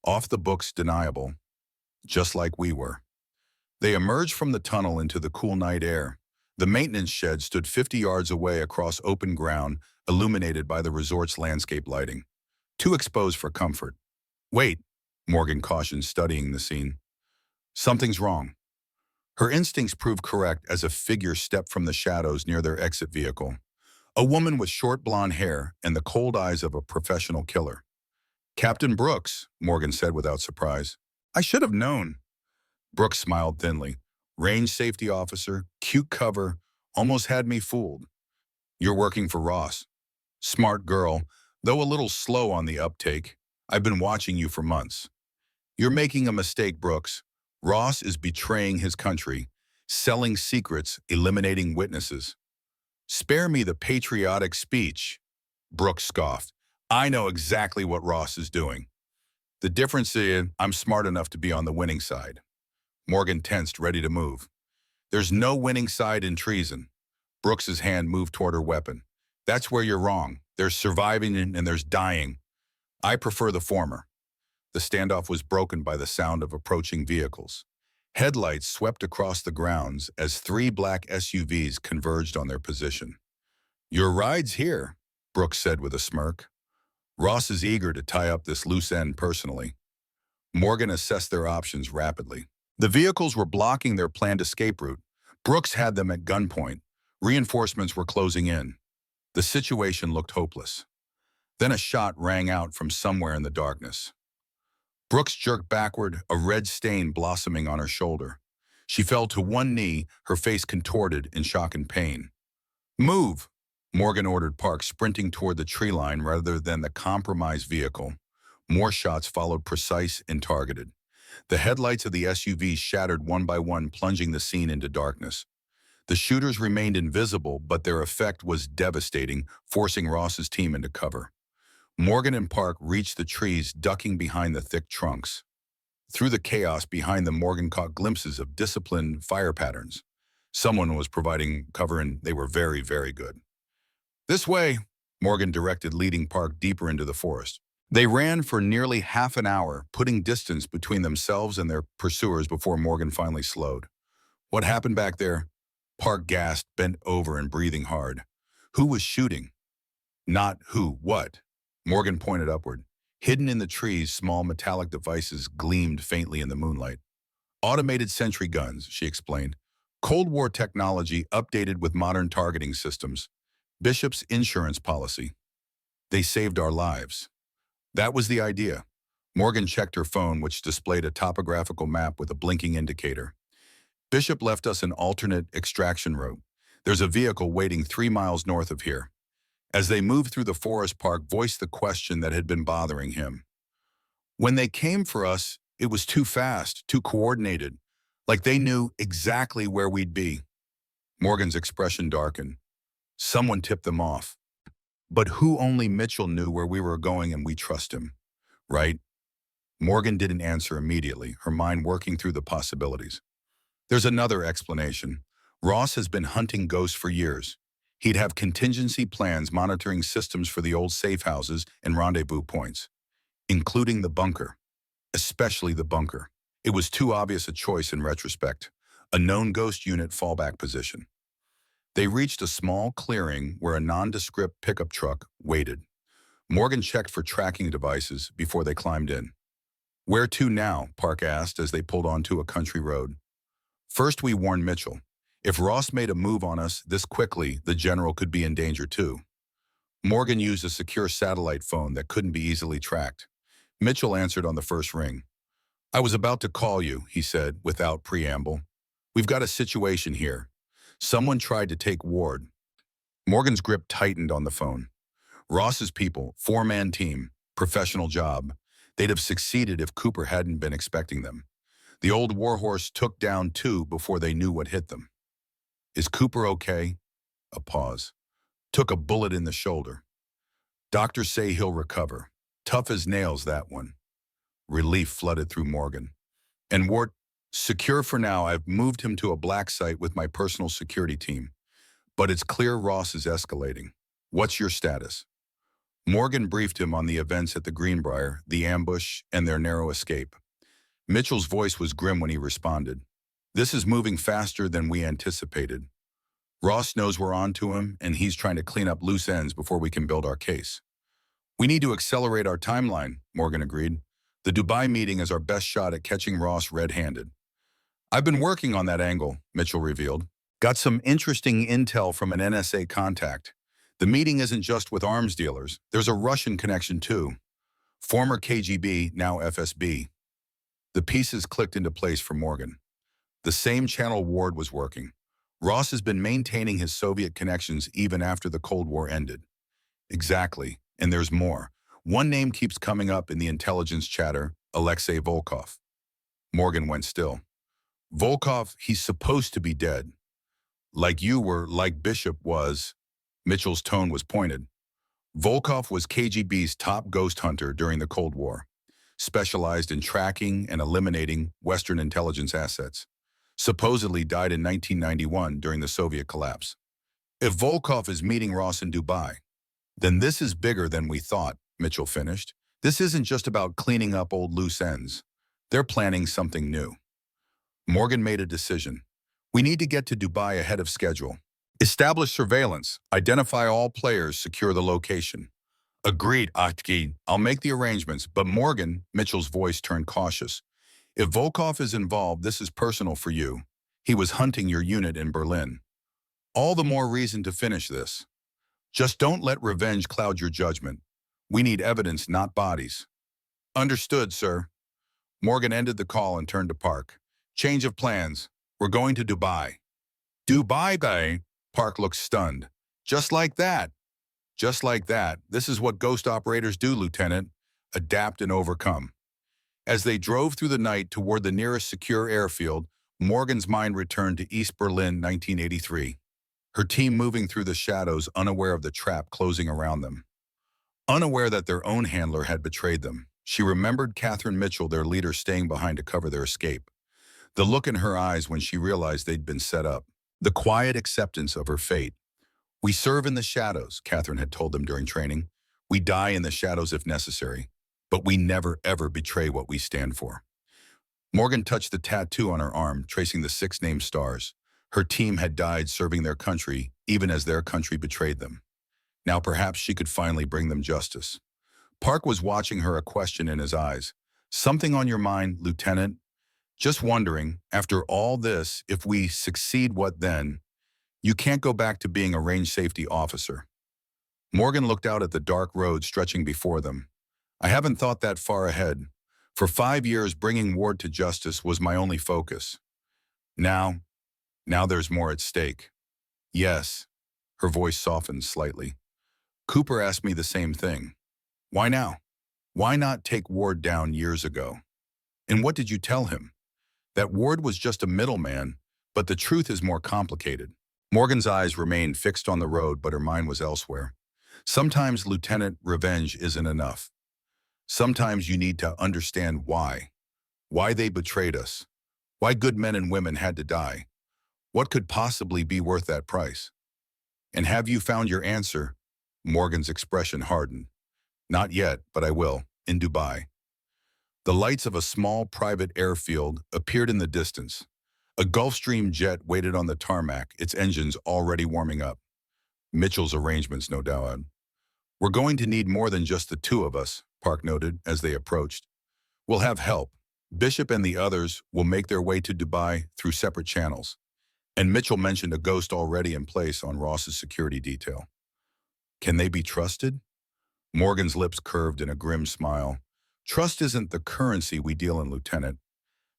Off the books, deniable. Just like we were. They emerged from the tunnel into the cool night air. The maintenance shed stood 50 yards away across open ground, illuminated by the resort's landscape lighting. Too exposed for comfort. Wait, Morgan cautioned, studying the scene. Something's wrong. Her instincts proved correct as a figure stepped from the shadows near their exit vehicle. A woman with short blonde hair and the cold eyes of a professional killer. Captain Brooks, Morgan said without surprise. I should have known. Brooks smiled thinly. Range safety officer, cute cover, almost had me fooled. You're working for Ross. Smart girl, though a little slow on the uptake. I've been watching you for months. You're making a mistake, Brooks. Ross is betraying his country, selling secrets, eliminating witnesses. Spare me the patriotic speech, Brooks scoffed. I know exactly what Ross is doing. The difference is I'm smart enough to be on the winning side. Morgan tensed, ready to move. There's no winning side in treason. Brooks's hand moved toward her weapon. That's where you're wrong. There's surviving and there's dying. I prefer the former. The standoff was broken by the sound of approaching vehicles. Headlights swept across the grounds as 3 black SUVs converged on their position. Your ride's here, Brooks said with a smirk. Ross is eager to tie up this loose end personally. Morgan assessed their options rapidly. The vehicles were blocking their planned escape route. Brooks had them at gunpoint. Reinforcements were closing in. The situation looked hopeless. Then a shot rang out from somewhere in the darkness. Brooks jerked backward, a red stain blossoming on her shoulder. She fell to one knee, her face contorted in shock and pain. "Move!" Morgan ordered Park, sprinting toward the tree line rather than the compromised vehicle. More shots followed, precise and targeted. The headlights of the SUV shattered one by one, plunging the scene into darkness. The shooters remained invisible, but their effect was devastating, forcing Ross's team into cover. Morgan and Park reached the trees, ducking behind the thick trunks. Through the chaos behind them, Morgan caught glimpses of disciplined fire patterns. Someone was providing cover, and they were very, very good. "This way," Morgan directed, leading Park deeper into the forest. They ran for nearly half an hour, putting distance between themselves and their pursuers before Morgan finally slowed. "What happened back there?" Park gasped, bent over and breathing hard. "Who was shooting?" "Not who, what?" Morgan pointed upward. Hidden in the trees, small metallic devices gleamed faintly in the moonlight. "Automated sentry guns," she explained. "Cold War technology updated with modern targeting systems. Bishop's insurance policy. They saved our lives." That was the idea. Morgan checked her phone, which displayed a topographical map with a blinking indicator. "Bishop left us an alternate extraction route. There's a vehicle waiting 3 miles north of here." As they moved through the forest, Park voiced the question that had been bothering him. "When they came for us, it was too fast, too coordinated, like they knew exactly where we'd be." Morgan's expression darkened. "Someone tipped them off. But who? Only Mitchell knew where we were going, and we trust him, right?" Morgan didn't answer immediately, her mind working through the possibilities. "There's another explanation. Ross has been hunting ghosts for years. He'd have contingency plans, monitoring systems for the old safe houses and rendezvous points, including the bunker. Especially the bunker. It was too obvious a choice in retrospect. A known ghost unit fallback position." They reached a small clearing where a nondescript pickup truck waited. Morgan checked for tracking devices before they climbed in. "Where to now?" Park asked as they pulled onto a country road. "First, we warned Mitchell. If Ross made a move on us this quickly, the general could be in danger too." Morgan used a secure satellite phone that couldn't be easily tracked. Mitchell answered on the first ring. "I was about to call you," he said without preamble. "We've got a situation here. Someone tried to take Ward." Morgan's grip tightened on the phone. Ross's people, 4-man team, professional job. They'd have succeeded if Cooper hadn't been expecting them. The old warhorse took down 2 before they knew what hit them. "Is Cooper okay?" A pause. "Took a bullet in the shoulder. Doctors say he'll recover. Tough as nails, that one." Relief flooded through Morgan. "And Ward?" "Secure for now. I've moved him to a black site with my personal security team. But it's clear Ross is escalating. What's your status?" Morgan briefed him on the events at the Greenbrier, the ambush, and their narrow escape. Mitchell's voice was grim when he responded. "This is moving faster than we anticipated. Ross knows we're on to him, and he's trying to clean up loose ends before we can build our case." "We need to accelerate our timeline," Morgan agreed. "The Dubai meeting is our best shot at catching Ross red-handed." "I've been working on that angle," Mitchell revealed. "Got some interesting intel from an NSA contact. The meeting isn't just with arms dealers. There's a Russian connection too. Former KGB, now FSB." The pieces clicked into place for Morgan. The same channel Ward was working. Ross has been maintaining his Soviet connections even after the Cold War ended. Exactly, and there's more. One name keeps coming up in the intelligence chatter: Alexei Volkov. Morgan went still. "Volkov, he's supposed to be dead. Like you were, like Bishop was." Mitchell's tone was pointed. "Volkov was KGB's top ghost hunter during the Cold War, specialized in tracking and eliminating Western intelligence assets. Supposedly died in 1991 during the Soviet collapse. If Volkov is meeting Ross in Dubai, then this is bigger than we thought," Mitchell finished. "This isn't just about cleaning up old loose ends. They're planning something new." Morgan made a decision. "We need to get to Dubai ahead of schedule. Establish surveillance, identify all players, secure the location." "Agreed, Atki. I'll make the arrangements." "But Morgan," Mitchell's voice turned cautious, "if Volkov is involved, this is personal for you. He was hunting your unit in Berlin." All the more reason to finish this. Just don't let revenge cloud your judgment. We need evidence, not bodies. Understood, sir. Morgan ended the call and turned to Park. Change of plans. We're going to Dubai. Dubai, guy? Park looked stunned. Just like that. Just like that. This is what ghost operators do, Lieutenant. Adapt and overcome. As they drove through the night toward the nearest secure airfield, Morgan's mind returned to East Berlin, 1983. Her team moving through the shadows, unaware of the trap closing around them. Unaware that their own handler had betrayed them, she remembered Catherine Mitchell, their leader, staying behind to cover their escape. The look in her eyes when she realized they'd been set up. The quiet acceptance of her fate. We serve in the shadows, Catherine had told them during training. We die in the shadows if necessary, but we never ever betray what we stand for. Morgan touched the tattoo on her arm, tracing the 6 named stars. Her team had died serving their country, even as their country betrayed them. Now perhaps she could finally bring them justice. Park was watching her, a question in his eyes. Something on your mind, Lieutenant? Just wondering, after all this, if we succeed, what then? You can't go back to being a range safety officer. Morgan looked out at the dark road stretching before them. I haven't thought that far ahead. For 5 years, bringing Ward to justice was my only focus. Now there's more at stake. Yes, her voice softened slightly. Cooper asked me the same thing. Why now? Why not take Ward down years ago? And what did you tell him? That Ward was just a middleman, but the truth is more complicated. Morgan's eyes remained fixed on the road, but her mind was elsewhere. Sometimes, Lieutenant, revenge isn't enough. Sometimes you need to understand why. Why they betrayed us. Why good men and women had to die. What could possibly be worth that price? And have you found your answer? Morgan's expression hardened. Not yet, but I will, in Dubai. The lights of a small private airfield appeared in the distance. A Gulfstream jet waited on the tarmac, its engines already warming up. Mitchell's arrangements, no doubt. We're going to need more than just the 2 of us, Park noted as they approached. We'll have help. Bishop and the others will make their way to Dubai through separate channels. And Mitchell mentioned a ghost already in place on Ross's security detail. Can they be trusted? Morgan's lips curved in a grim smile. Trust isn't the currency we deal in, Lieutenant.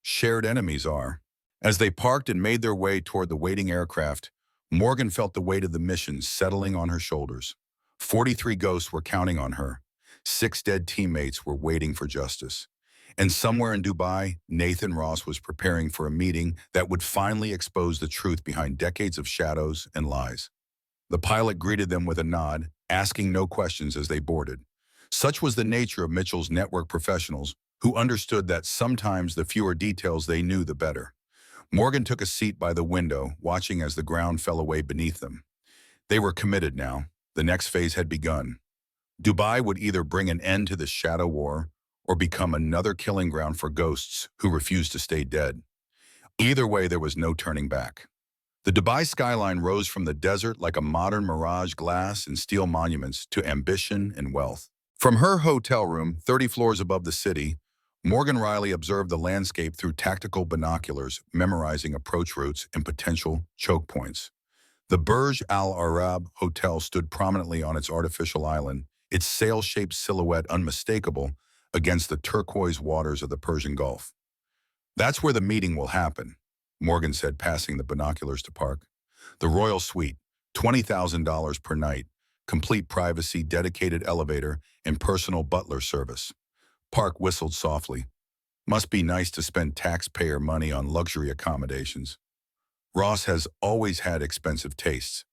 Shared enemies are. As they parked and made their way toward the waiting aircraft, Morgan felt the weight of the mission settling on her shoulders. 43 ghosts were counting on her. 6 dead teammates were waiting for justice. And somewhere in Dubai, Nathan Ross was preparing for a meeting that would finally expose the truth behind decades of shadows and lies. The pilot greeted them with a nod, asking no questions as they boarded. Such was the nature of Mitchell's network professionals, who understood that sometimes the fewer details they knew, the better. Morgan took a seat by the window, watching as the ground fell away beneath them. They were committed now. The next phase had begun. Dubai would either bring an end to the shadow war or become another killing ground for ghosts who refused to stay dead. Either way, there was no turning back. The Dubai skyline rose from the desert like a modern mirage, glass and steel monuments to ambition and wealth. From her hotel room, 30 floors above the city, Morgan Riley observed the landscape through tactical binoculars, memorizing approach routes and potential choke points. The Burj Al Arab Hotel stood prominently on its artificial island, its sail-shaped silhouette unmistakable against the turquoise waters of the Persian Gulf. That's where the meeting will happen, Morgan said, passing the binoculars to Park. The Royal Suite, $20,000 per night, complete privacy, dedicated elevator, and personal butler service. Park whistled softly. Must be nice to spend taxpayer money on luxury accommodations. Ross has always had expensive tastes.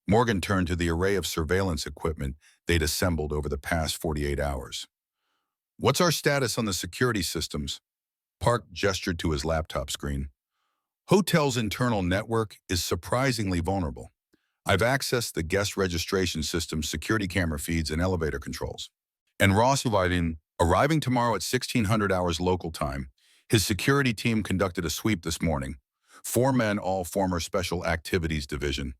Morgan turned to the array of surveillance equipment they'd assembled over the past 48 hours. What's our status on the security systems? Park gestured to his laptop screen. Hotel's internal network is surprisingly vulnerable. I've accessed the guest registration system, security camera feeds, and elevator controls. And Ross arriving tomorrow at 1600 hours local time. His security team conducted a sweep this morning. 4 men, all former Special Activities Division.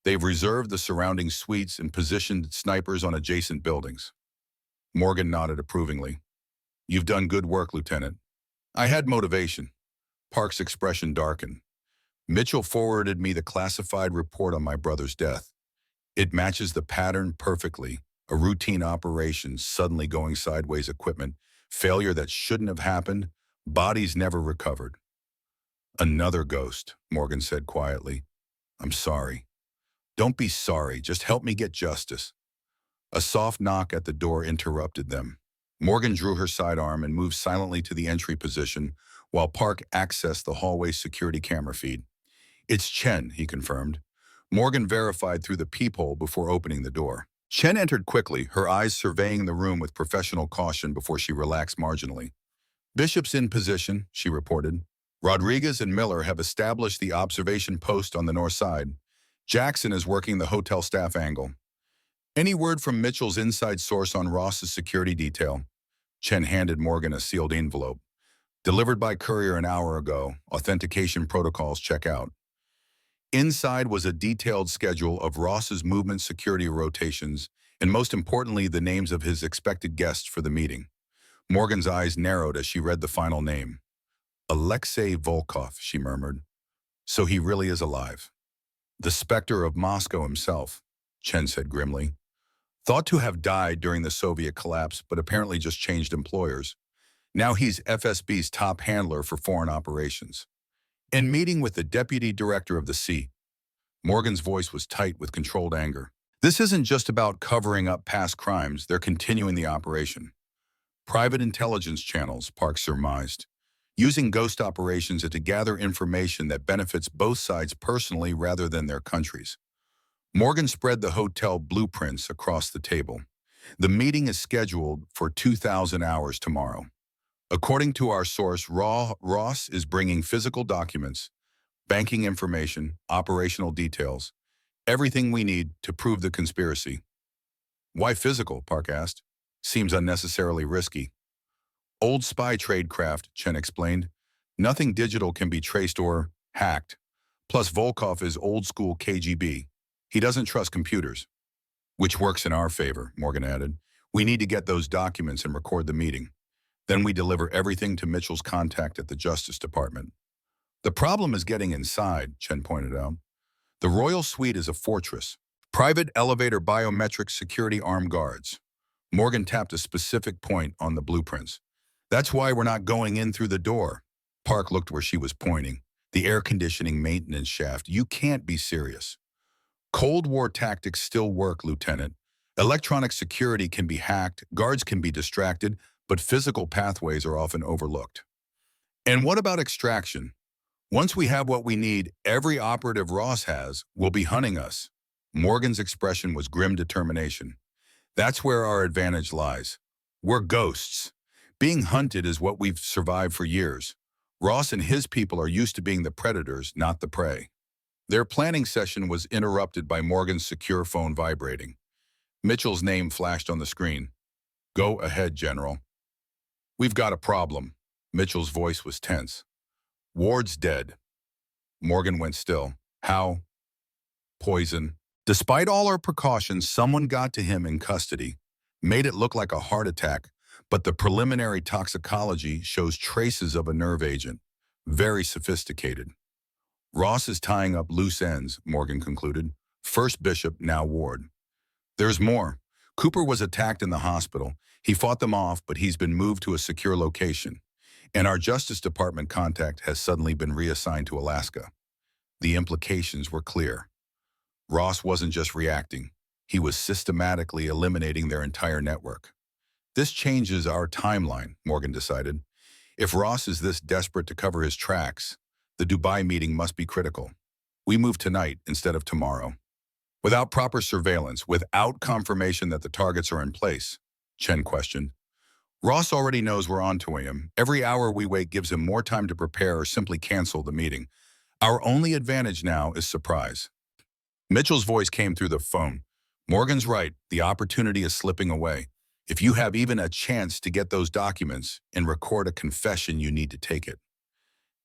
They've reserved the surrounding suites and positioned snipers on adjacent buildings. Morgan nodded approvingly. You've done good work, Lieutenant. I had motivation. Park's expression darkened. Mitchell forwarded me the classified report on my brother's death. It matches the pattern perfectly. A routine operation suddenly going sideways, equipment, failure that shouldn't have happened, bodies never recovered. Another ghost, Morgan said quietly. I'm sorry. Don't be sorry, just help me get justice. A soft knock at the door interrupted them. Morgan drew her sidearm and moved silently to the entry position while Park accessed the hallway security camera feed. It's Chen, he confirmed. Morgan verified through the peephole before opening the door. Chen entered quickly, her eyes surveying the room with professional caution before she relaxed marginally. Bishop's in position, she reported. Rodriguez and Miller have established the observation post on the north side. Jackson is working the hotel staff angle. Any word from Mitchell's inside source on Ross's security detail? Chen handed Morgan a sealed envelope. Delivered by courier an hour ago. Authentication protocols check out. Inside was a detailed schedule of Ross's movement security rotations, and most importantly, the names of his expected guests for the meeting. Morgan's eyes narrowed as she read the final name. Alexei Volkov, she murmured. So he really is alive. The specter of Moscow himself, Chen said grimly. Thought to have died during the Soviet collapse, but apparently just changed employers. Now he's FSB's top handler for foreign operations. In meeting with the deputy director of the C, Morgan's voice was tight with controlled anger. This isn't just about covering up past crimes, they're continuing the operation. Private intelligence channels, Park surmised, using ghost operations to gather information that benefits both sides personally rather than their countries. Morgan spread the hotel blueprints across the table. The meeting is scheduled for 2,000 hours tomorrow. According to our source, Ross is bringing physical documents, banking information, operational details, everything we need to prove the conspiracy. Why physical, Park asked. Seems unnecessarily risky. Old spy tradecraft, Chen explained. Nothing digital can be traced or hacked. Plus Volkov is old-school KGB. He doesn't trust computers. Which works in our favor, Morgan added. We need to get those documents and record the meeting. Then we deliver everything to Mitchell's contact at the Justice Department. The problem is getting inside, Chen pointed out. The Royal Suite is a fortress. Private elevator biometric security armed guards. Morgan tapped a specific point on the blueprints. That's why we're not going in through the door. Park looked where she was pointing. The air conditioning maintenance shaft. You can't be serious. Cold War tactics still work, Lieutenant. Electronic security can be hacked, guards can be distracted, but physical pathways are often overlooked. And what about extraction? Once we have what we need, every operative Ross has will be hunting us. Morgan's expression was grim determination. That's where our advantage lies. We're ghosts. Being hunted is what we've survived for years. Ross and his people are used to being the predators, not the prey. Their planning session was interrupted by Morgan's secure phone vibrating. Mitchell's name flashed on the screen. Go ahead, General. We've got a problem. Mitchell's voice was tense. Ward's dead. Morgan went still. How? Poison. Despite all our precautions, someone got to him in custody. Made it look like a heart attack, but the preliminary toxicology shows traces of a nerve agent. Very sophisticated. Ross is tying up loose ends, Morgan concluded. First Bishop, now Ward. There's more. Cooper was attacked in the hospital. He fought them off, but he's been moved to a secure location. And our Justice Department contact has suddenly been reassigned to Alaska. The implications were clear. Ross wasn't just reacting. He was systematically eliminating their entire network. This changes our timeline, Morgan decided. If Ross is this desperate to cover his tracks, the Dubai meeting must be critical. We move tonight instead of tomorrow. Without proper surveillance, without confirmation that the targets are in place, Chen questioned. Ross already knows we're onto him. Every hour we wait gives him more time to prepare or simply cancel the meeting. Our only advantage now is surprise. Mitchell's voice came through the phone. Morgan's right. The opportunity is slipping away. If you have even a chance to get those documents and record a confession, you need to take it.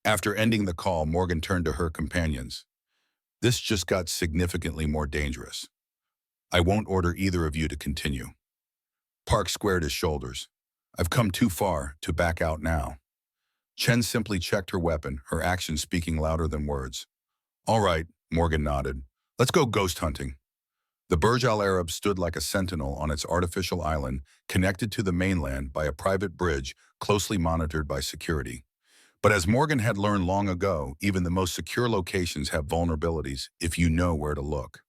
After ending the call, Morgan turned to her companions. This just got significantly more dangerous. I won't order either of you to continue. Park squared his shoulders. I've come too far to back out now. Chen simply checked her weapon, her actions speaking louder than words. All right, Morgan nodded. Let's go ghost hunting. The Burj Al Arab stood like a sentinel on its artificial island, connected to the mainland by a private bridge closely monitored by security. But as Morgan had learned long ago, even the most secure locations have vulnerabilities if you know where to look.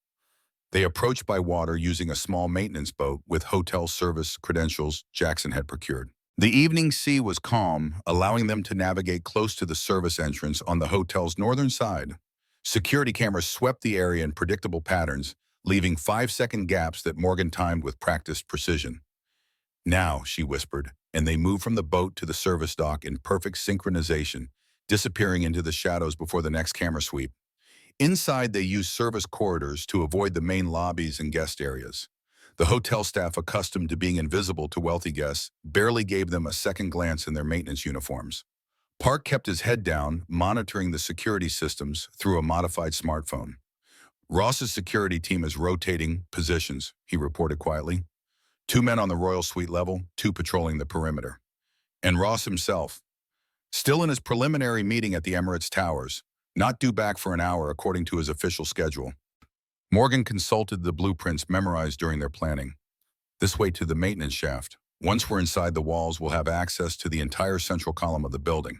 They approached by water using a small maintenance boat with hotel service credentials Jackson had procured. The evening sea was calm, allowing them to navigate close to the service entrance on the hotel's northern side. Security cameras swept the area in predictable patterns, leaving 5-second gaps that Morgan timed with practiced precision. Now, she whispered, and they moved from the boat to the service dock in perfect synchronization, disappearing into the shadows before the next camera sweep. Inside, they used service corridors to avoid the main lobbies and guest areas. The hotel staff, accustomed to being invisible to wealthy guests, barely gave them a second glance in their maintenance uniforms. Park kept his head down, monitoring the security systems through a modified smartphone. Ross's security team is rotating positions, he reported quietly. 2 men on the Royal Suite level, 2 patrolling the perimeter. And Ross himself, still in his preliminary meeting at the Emirates Towers, not due back for an hour according to his official schedule. Morgan consulted the blueprints memorized during their planning. This way to the maintenance shaft. Once we're inside the walls, we'll have access to the entire central column of the building.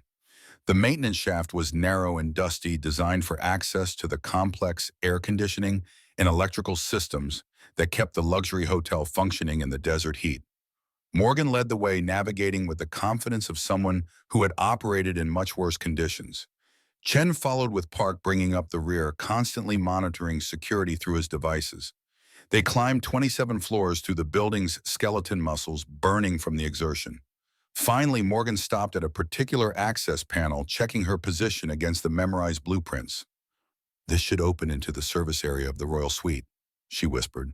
The maintenance shaft was narrow and dusty, designed for access to the complex air conditioning and electrical systems that kept the luxury hotel functioning in the desert heat. Morgan led the way, navigating with the confidence of someone who had operated in much worse conditions. Chen followed with Park, bringing up the rear, constantly monitoring security through his devices. They climbed 27 floors through the building's skeleton muscles burning from the exertion. Finally, Morgan stopped at a particular access panel, checking her position against the memorized blueprints. This should open into the service area of the Royal Suite, she whispered.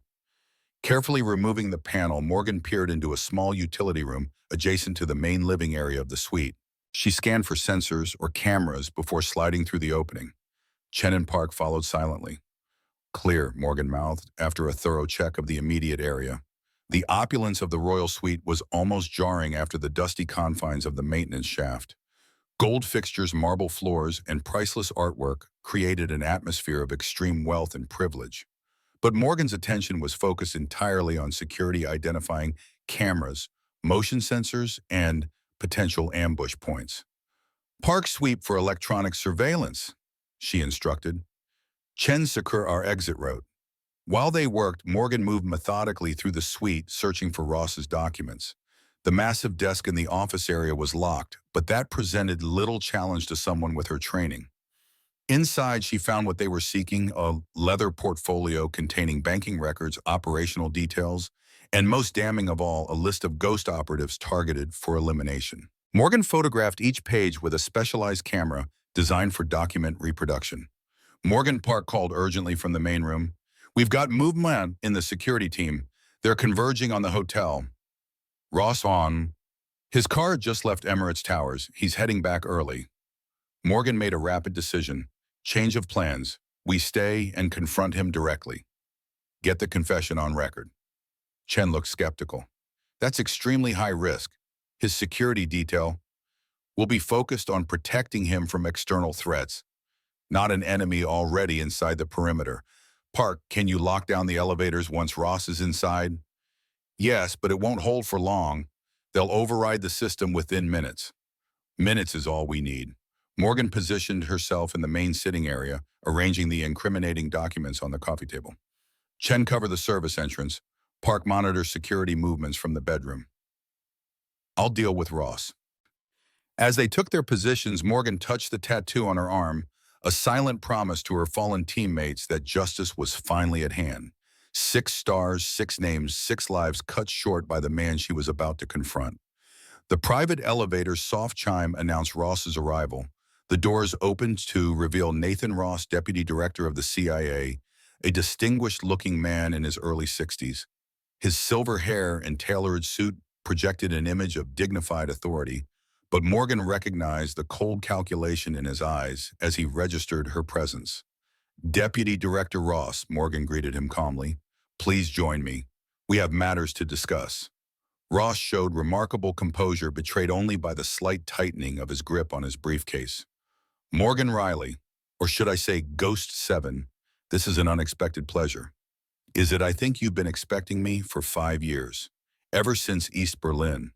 Carefully removing the panel, Morgan peered into a small utility room adjacent to the main living area of the suite. She scanned for sensors or cameras before sliding through the opening. Chen and Park followed silently. Clear, Morgan mouthed, after a thorough check of the immediate area. The opulence of the Royal Suite was almost jarring after the dusty confines of the maintenance shaft. Gold fixtures, marble floors, and priceless artwork created an atmosphere of extreme wealth and privilege. But Morgan's attention was focused entirely on security, identifying cameras, motion sensors, and potential ambush points. Park sweep for electronic surveillance, she instructed. Chen secure our exit route. While they worked, Morgan moved methodically through the suite, searching for Ross's documents. The massive desk in the office area was locked, but that presented little challenge to someone with her training. Inside, she found what they were seeking, a leather portfolio containing banking records, operational details, and most damning of all, a list of ghost operatives targeted for elimination. Morgan photographed each page with a specialized camera designed for document reproduction. Morgan, Park called urgently from the main room. We've got movement in the security team. They're converging on the hotel. Ross on. His car had just left Emirates Towers. He's heading back early. Morgan made a rapid decision. Change of plans. We stay and confront him directly. Get the confession on record. Chen looked skeptical. That's extremely high risk. His security detail will be focused on protecting him from external threats, not an enemy already inside the perimeter. Park, can you lock down the elevators once Ross is inside? Yes, but it won't hold for long. They'll override the system within minutes. Minutes is all we need. Morgan positioned herself in the main sitting area, arranging the incriminating documents on the coffee table. Chen covered the service entrance. Park monitors security movements from the bedroom. I'll deal with Ross. As they took their positions, Morgan touched the tattoo on her arm, a silent promise to her fallen teammates that justice was finally at hand. 6 stars, 6 names, 6 lives cut short by the man she was about to confront. The private elevator's soft chime announced Ross's arrival. The doors opened to reveal Nathan Ross, Deputy Director of the CIA, a distinguished-looking man in his early 60s. His silver hair and tailored suit projected an image of dignified authority, but Morgan recognized the cold calculation in his eyes as he registered her presence. Deputy Director Ross, Morgan greeted him calmly. Please join me. We have matters to discuss. Ross showed remarkable composure, betrayed only by the slight tightening of his grip on his briefcase. Morgan Riley, Or should I say Ghost 7? This is an unexpected pleasure. Is it I think you've been expecting me for 5 years, ever since East Berlin.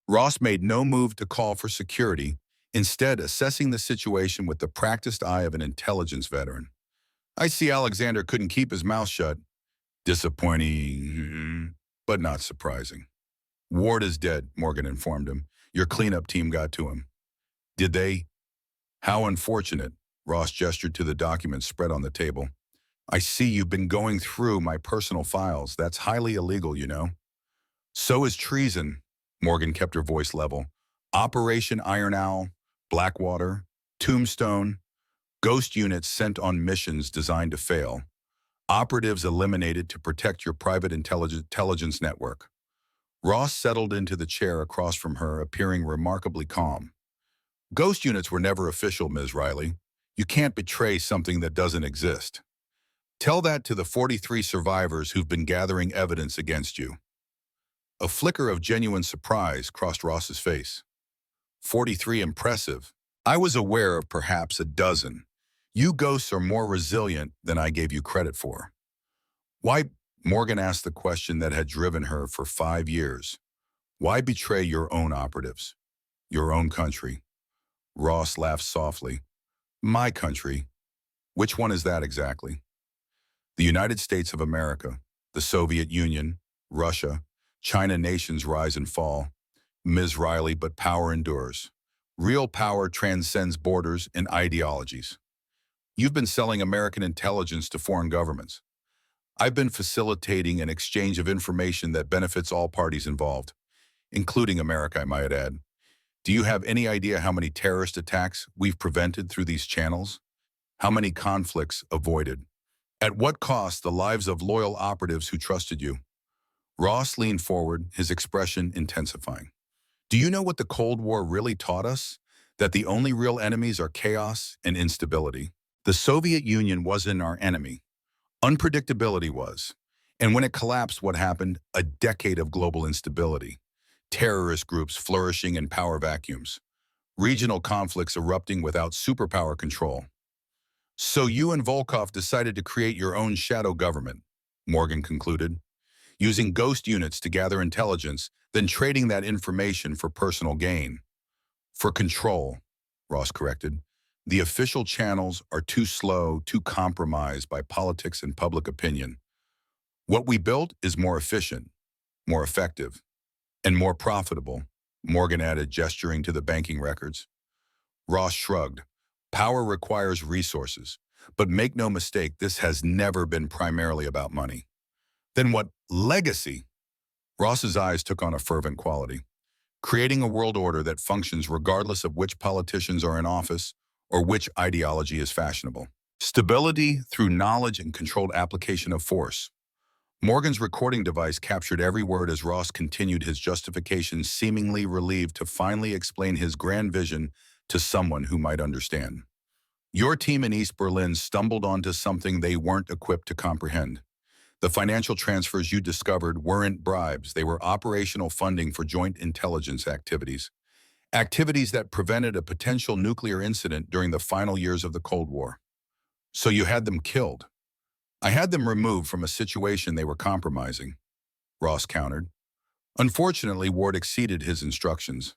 Ross made no move to call for security, instead assessing the situation with the practiced eye of an intelligence veteran. I see Alexander couldn't keep his mouth shut. Disappointing, but not surprising. Ward is dead, Morgan informed him. Your cleanup team got to him. Did they? How unfortunate. Ross gestured to the documents spread on the table. I see you've been going through my personal files. That's highly illegal, you know. So is treason. Morgan kept her voice level. Operation Iron Owl, Blackwater, Tombstone, ghost units sent on missions designed to fail. Operatives eliminated to protect your private intelligence network. Ross settled into the chair across from her, appearing remarkably calm. Ghost units were never official, Ms. Riley. You can't betray something that doesn't exist. Tell that to the 43 survivors who've been gathering evidence against you. A flicker of genuine surprise crossed Ross's face. 43 impressive. I was aware of perhaps a dozen. You ghosts are more resilient than I gave you credit for. Why? Morgan asked the question that had driven her for 5 years. Why betray your own operatives? Your own country? Ross laughed softly. My country? Which one is that exactly? The United States of America, the Soviet Union, Russia, China nations rise and fall. Ms. Riley, but power endures. Real power transcends borders and ideologies. You've been selling American intelligence to foreign governments. I've been facilitating an exchange of information that benefits all parties involved, including America, I might add. Do you have any idea how many terrorist attacks we've prevented through these channels? How many conflicts avoided? At what cost the lives of loyal operatives who trusted you? Ross leaned forward, his expression intensifying. Do you know what the Cold War really taught us? That the only real enemies are chaos and instability. The Soviet Union wasn't our enemy. Unpredictability was. And when it collapsed, what happened? A decade of global instability. Terrorist groups flourishing in power vacuums. Regional conflicts erupting without superpower control. So you and Volkov decided to create your own shadow government, Morgan concluded, using ghost units to gather intelligence, then trading that information for personal gain. For control, Ross corrected. The official channels are too slow, too compromised by politics and public opinion. What we built is more efficient, more effective, and more profitable, Morgan added, gesturing to the banking records. Ross shrugged. Power requires resources, but make no mistake, this has never been primarily about money. Then what? Legacy? Ross's eyes took on a fervent quality. Creating a world order that functions regardless of which politicians are in office or which ideology is fashionable. Stability through knowledge and controlled application of force. Morgan's recording device captured every word as Ross continued his justification, seemingly relieved to finally explain his grand vision to someone who might understand. Your team in East Berlin stumbled onto something they weren't equipped to comprehend. The financial transfers you discovered weren't bribes, they were operational funding for joint intelligence activities. Activities that prevented a potential nuclear incident during the final years of the Cold War. So you had them killed. I had them removed from a situation they were compromising, Ross countered. Unfortunately, Ward exceeded his instructions.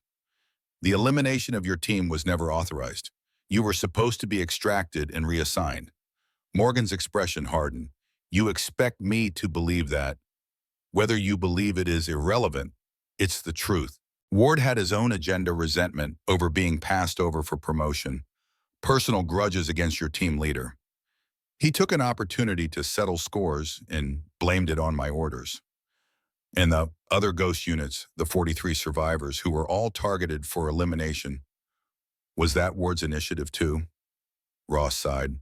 The elimination of your team was never authorized. You were supposed to be extracted and reassigned. Morgan's expression hardened. You expect me to believe that? Whether you believe it is irrelevant, it's the truth. Ward had his own agenda, resentment over being passed over for promotion, personal grudges against your team leader. He took an opportunity to settle scores and blamed it on my orders. And the other ghost units, the 43 survivors who were all targeted for elimination, was that Ward's initiative too? Ross sighed.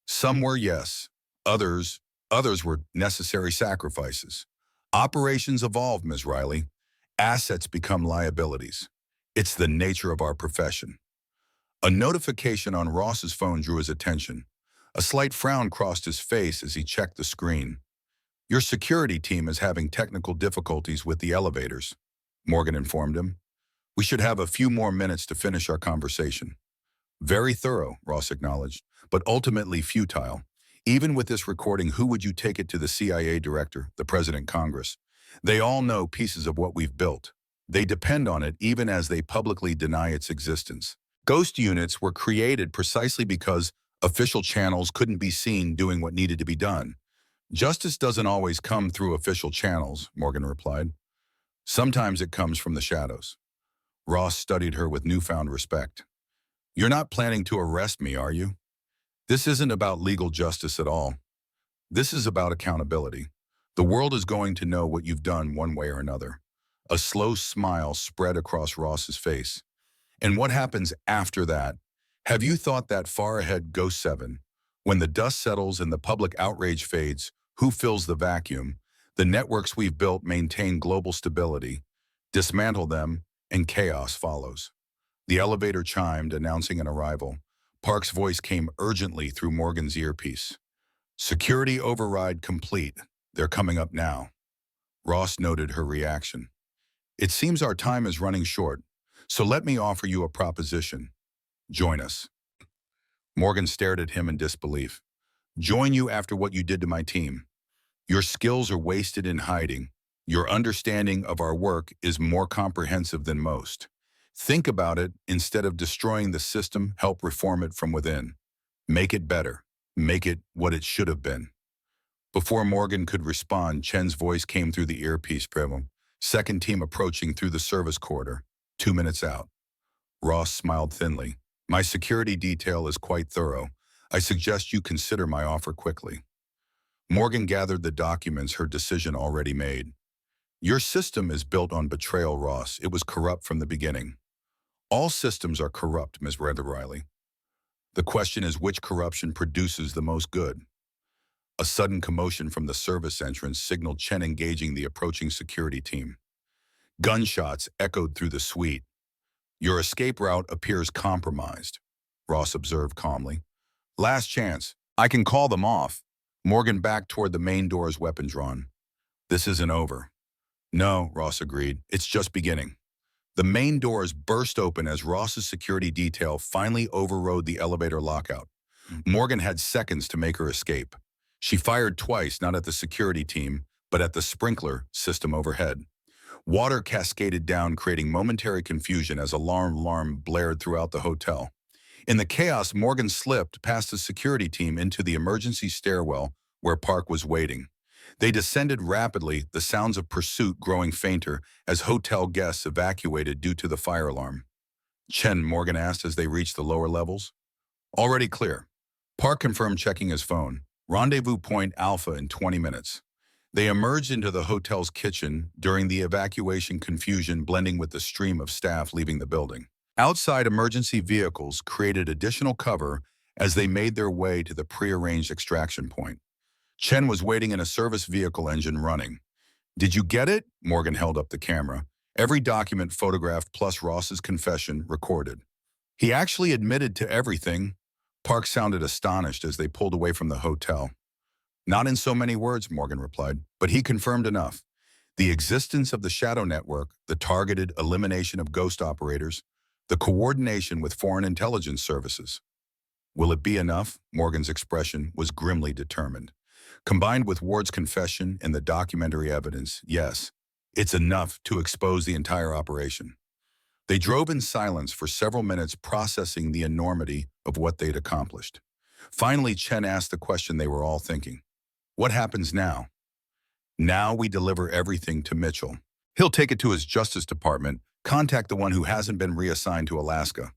Some were, yes. Others were necessary sacrifices. Operations evolve, Ms. Riley. Assets become liabilities. It's the nature of our profession. A notification on Ross's phone drew his attention. A slight frown crossed his face as he checked the screen. Your security team is having technical difficulties with the elevators, Morgan informed him. We should have a few more minutes to finish our conversation. Very thorough, Ross acknowledged, but ultimately futile. Even with this recording, who would you take it to? The CIA director, the president, Congress? They all know pieces of what we've built. They depend on it even as they publicly deny its existence. Ghost units were created precisely because official channels couldn't be seen doing what needed to be done. Justice doesn't always come through official channels, Morgan replied. Sometimes it comes from the shadows. Ross studied her with newfound respect. You're not planning to arrest me, are you? This isn't about legal justice at all. This is about accountability. The world is going to know what you've done one way or another. A slow smile spread across Ross's face. And what happens after that? Have you thought that far ahead, Ghost 7? When the dust settles and the public outrage fades, who fills the vacuum? The networks we've built maintain global stability. Dismantle them, and chaos follows. The elevator chimed, announcing an arrival. Park's voice came urgently through Morgan's earpiece. Security override complete. They're coming up now. Ross noted her reaction. It seems our time is running short, so let me offer you a proposition. Join us. Morgan stared at him in disbelief. Join you after what you did to my team. Your skills are wasted in hiding. Your understanding of our work is more comprehensive than most. Think about it. Instead of destroying the system, help reform it from within. Make it better. Make it what it should have been. Before Morgan could respond, Chen's voice came through the earpiece. Second team approaching through the service corridor. 2 minutes out. Ross smiled thinly. My security detail is quite thorough. I suggest you consider my offer quickly. Morgan gathered the documents, her decision already made. Your system is built on betrayal, Ross. It was corrupt from the beginning. All systems are corrupt, Ms. Riley. The question is which corruption produces the most good. A sudden commotion from the service entrance signaled Chen engaging the approaching security team. Gunshots echoed through the suite. Your escape route appears compromised, Ross observed calmly. Last chance. I can call them off. Morgan backed toward the main doors, weapon drawn. This isn't over. No, Ross agreed. It's just beginning. The main doors burst open as Ross's security detail finally overrode the elevator lockout. Morgan had seconds to make her escape. She fired twice, not at the security team, but at the sprinkler system overhead. Water cascaded down, creating momentary confusion as alarm blared throughout the hotel. In the chaos, Morgan slipped past the security team into the emergency stairwell where Park was waiting. They descended rapidly, the sounds of pursuit growing fainter as hotel guests evacuated due to the fire alarm. Chen, Morgan asked as they reached the lower levels. Already clear. Park confirmed, checking his phone. Rendezvous point Alpha in 20 minutes. They emerged into the hotel's kitchen during the evacuation, confusion blending with the stream of staff leaving the building. Outside, emergency vehicles created additional cover as they made their way to the prearranged extraction point. Chen was waiting in a service vehicle, engine running. Did you get it? Morgan held up the camera. Every document photographed plus Ross's confession recorded. He actually admitted to everything. Park sounded astonished as they pulled away from the hotel. Not in so many words, Morgan replied, but he confirmed enough. The existence of the shadow network, the targeted elimination of ghost operators, the coordination with foreign intelligence services. Will it be enough? Morgan's expression was grimly determined. Combined with Ward's confession and the documentary evidence, yes, it's enough to expose the entire operation. They drove in silence for several minutes, processing the enormity of what they'd accomplished. Finally, Chen asked the question they were all thinking. What happens now? Now we deliver everything to Mitchell. He'll take it to his Justice Department, contact the one who hasn't been reassigned to Alaska.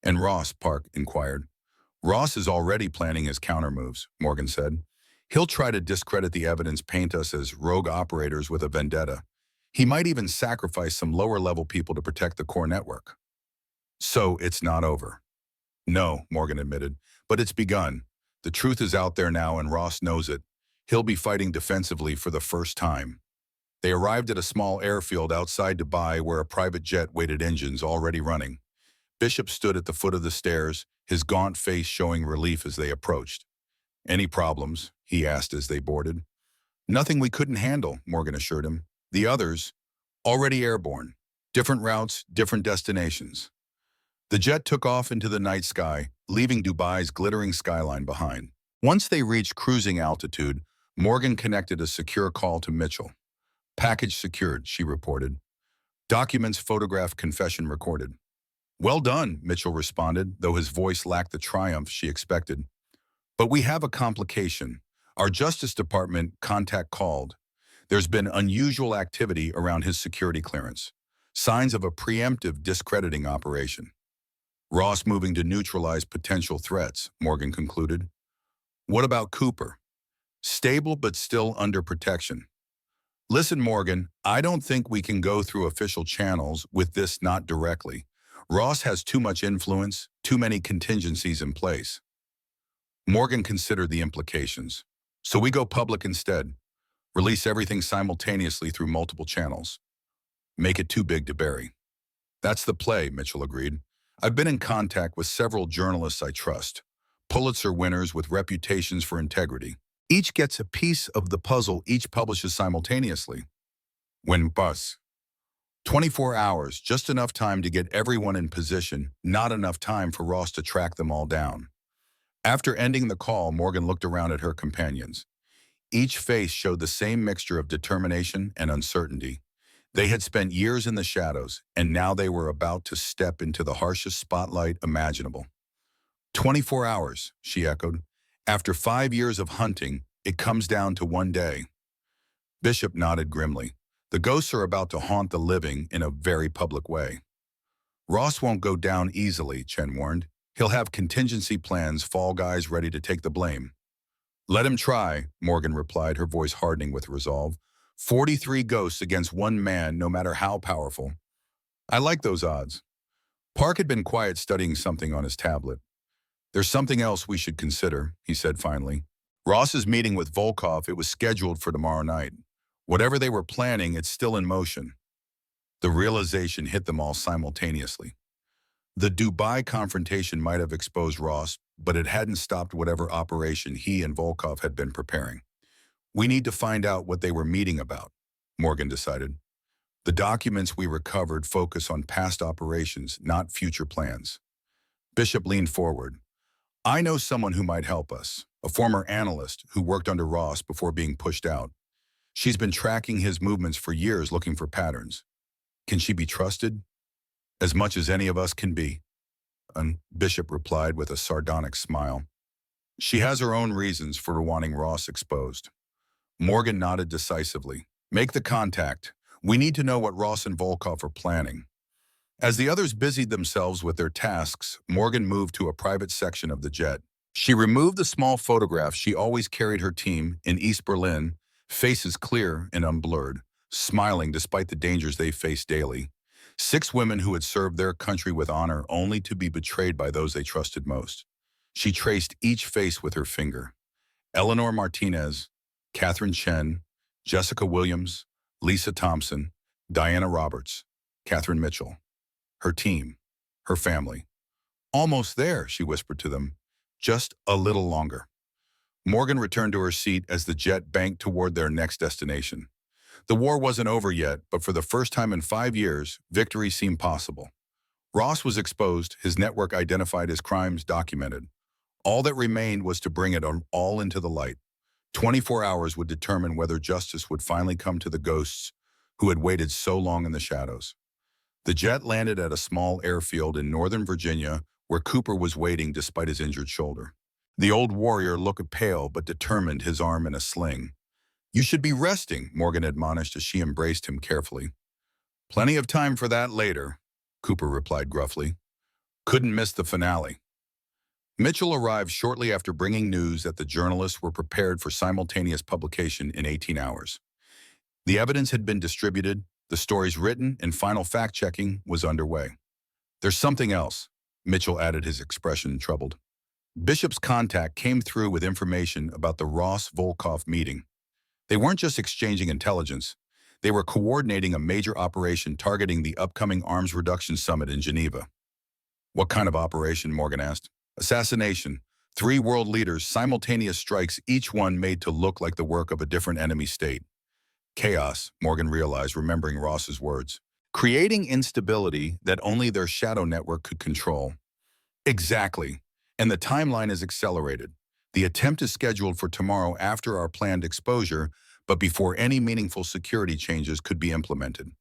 And Ross, Park inquired. Ross is already planning his countermoves, Morgan said. He'll try to discredit the evidence, paint us as rogue operators with a vendetta. He might even sacrifice some lower-level people to protect the core network. So it's not over. No, Morgan admitted, but it's begun. The truth is out there now, and Ross knows it. He'll be fighting defensively for the first time. They arrived at a small airfield outside Dubai where a private jet waited, engines already running. Bishop stood at the foot of the stairs, his gaunt face showing relief as they approached. Any problems? He asked as they boarded. Nothing we couldn't handle, Morgan assured him. The others, already airborne. Different routes, different destinations. The jet took off into the night sky, leaving Dubai's glittering skyline behind. Once they reached cruising altitude, Morgan connected a secure call to Mitchell. "Package secured," she reported. "Documents photographed, confession recorded." "Well done," Mitchell responded, though his voice lacked the triumph she expected. "But we have a complication. Our Justice Department contact called. There's been unusual activity around his security clearance. Signs of a preemptive discrediting operation. Ross moving to neutralize potential threats," Morgan concluded. "What about Cooper? Stable but still under protection." "Listen, Morgan, I don't think we can go through official channels with this, not directly. Ross has too much influence, too many contingencies in place." Morgan considered the implications. "So we go public instead. Release everything simultaneously through multiple channels. Make it too big to bury." "That's the play," Mitchell agreed. "I've been in contact with several journalists I trust. Pulitzer winners with reputations for integrity. Each gets a piece of the puzzle, each publishes simultaneously. When bus. 24 hours, just enough time to get everyone in position, not enough time for Ross to track them all down." After ending the call, Morgan looked around at her companions. Each face showed the same mixture of determination and uncertainty. They had spent years in the shadows, and now they were about to step into the harshest spotlight imaginable. 24 hours, she echoed. "After 5 years of hunting, it comes down to one day." Bishop nodded grimly. "The ghosts are about to haunt the living in a very public way." "Ross won't go down easily," Chen warned. "He'll have contingency plans, fall guys ready to take the blame." "Let him try," Morgan replied, her voice hardening with resolve. 43 ghosts against one man, no matter how powerful. I like those odds. Park had been quiet, studying something on his tablet. "There's something else we should consider," he said finally. "Ross's meeting with Volkov, it was scheduled for tomorrow night. Whatever they were planning, it's still in motion." The realization hit them all simultaneously. The Dubai confrontation might have exposed Ross, but it hadn't stopped whatever operation he and Volkov had been preparing. "We need to find out what they were meeting about," Morgan decided. "The documents we recovered focus on past operations, not future plans." Bishop leaned forward. "I know someone who might help us, a former analyst who worked under Ross before being pushed out. She's been tracking his movements for years, looking for patterns. Can she be trusted?" "As much as any of us can be," Bishop replied with a sardonic smile. "She has her own reasons for wanting Ross exposed." Morgan nodded decisively. "Make the contact. We need to know what Ross and Volkov are planning." As the others busied themselves with their tasks, Morgan moved to a private section of the jet. She removed the small photograph she always carried her team in East Berlin, faces clear and unblurred, smiling despite the dangers they faced daily. 6 women who had served their country with honor only to be betrayed by those they trusted most. She traced each face with her finger. Eleanor Martinez, Catherine Chen, Jessica Williams, Lisa Thompson, Diana Roberts, Catherine Mitchell. Her team, her family. "Almost there," she whispered to them. "Just a little longer." Morgan returned to her seat as the jet banked toward their next destination. The war wasn't over yet, but for the first time in 5 years, victory seemed possible. Ross was exposed, his network identified, his crimes documented. All that remained was to bring it all into the light. 24 hours would determine whether justice would finally come to the ghosts who had waited so long in the shadows. The jet landed at a small airfield in Northern Virginia, where Cooper was waiting despite his injured shoulder. The old warrior looked pale but determined, his arm in a sling. "You should be resting," Morgan admonished as she embraced him carefully. "Plenty of time for that later," Cooper replied gruffly. "Couldn't miss the finale." Mitchell arrived shortly after, bringing news that the journalists were prepared for simultaneous publication in 18 hours. The evidence had been distributed, the stories written, and final fact-checking was underway. "There's something else," Mitchell added, his expression troubled. Bishop's contact came through with information about the Ross-Volkov meeting. They weren't just exchanging intelligence. They were coordinating a major operation targeting the upcoming arms reduction summit in Geneva. "What kind of operation?" Morgan asked. "Assassination. 3 world leaders, simultaneous strikes, each one made to look like the work of a different enemy state." "Chaos," Morgan realized, remembering Ross's words. creating instability that only their shadow network could control. Exactly. And the timeline is accelerated. The attempt is scheduled for tomorrow after our planned exposure, but before any meaningful security changes could be implemented.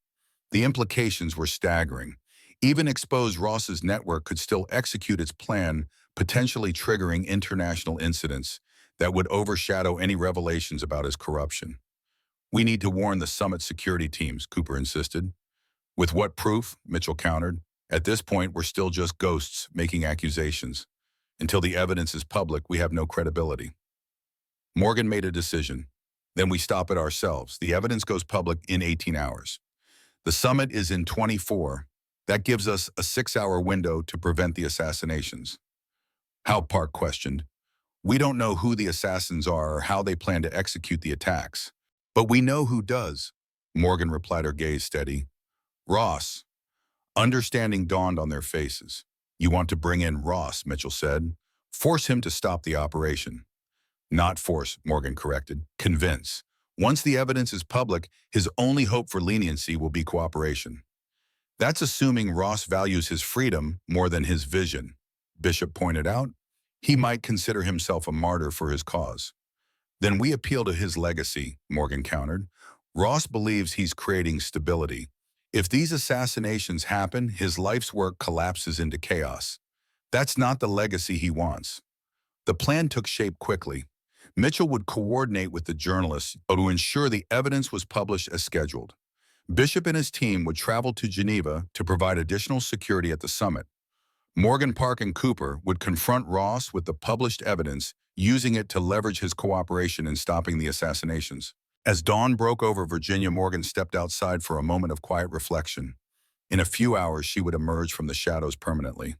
The implications were staggering. Even exposed Ross's network could still execute its plan, potentially triggering international incidents that would overshadow any revelations about his corruption. We need to warn the summit security teams, Cooper insisted. With what proof? Mitchell countered. At this point, we're still just ghosts making accusations. Until the evidence is public, we have no credibility. Morgan made a decision. Then we stop it ourselves. The evidence goes public in 18 hours. The summit is in 24. That gives us a 6-hour window to prevent the assassinations. How? Park questioned. We don't know who the assassins are or how they plan to execute the attacks. But we know who does. Morgan replied, her gaze steady. Ross. Understanding dawned on their faces. You want to bring in Ross, Mitchell said. Force him to stop the operation. Not force, Morgan corrected. Convince. Once the evidence is public, his only hope for leniency will be cooperation. That's assuming Ross values his freedom more than his vision, Bishop pointed out. He might consider himself a martyr for his cause. Then we appeal to his legacy, Morgan countered. Ross believes he's creating stability. If these assassinations happen, his life's work collapses into chaos. That's not the legacy he wants. The plan took shape quickly. Mitchell would coordinate with the journalists to ensure the evidence was published as scheduled. Bishop and his team would travel to Geneva to provide additional security at the summit. Morgan, Park, and Cooper would confront Ross with the published evidence, using it to leverage his cooperation in stopping the assassinations. As dawn broke over Virginia, Morgan stepped outside for a moment of quiet reflection. In a few hours, she would emerge from the shadows permanently.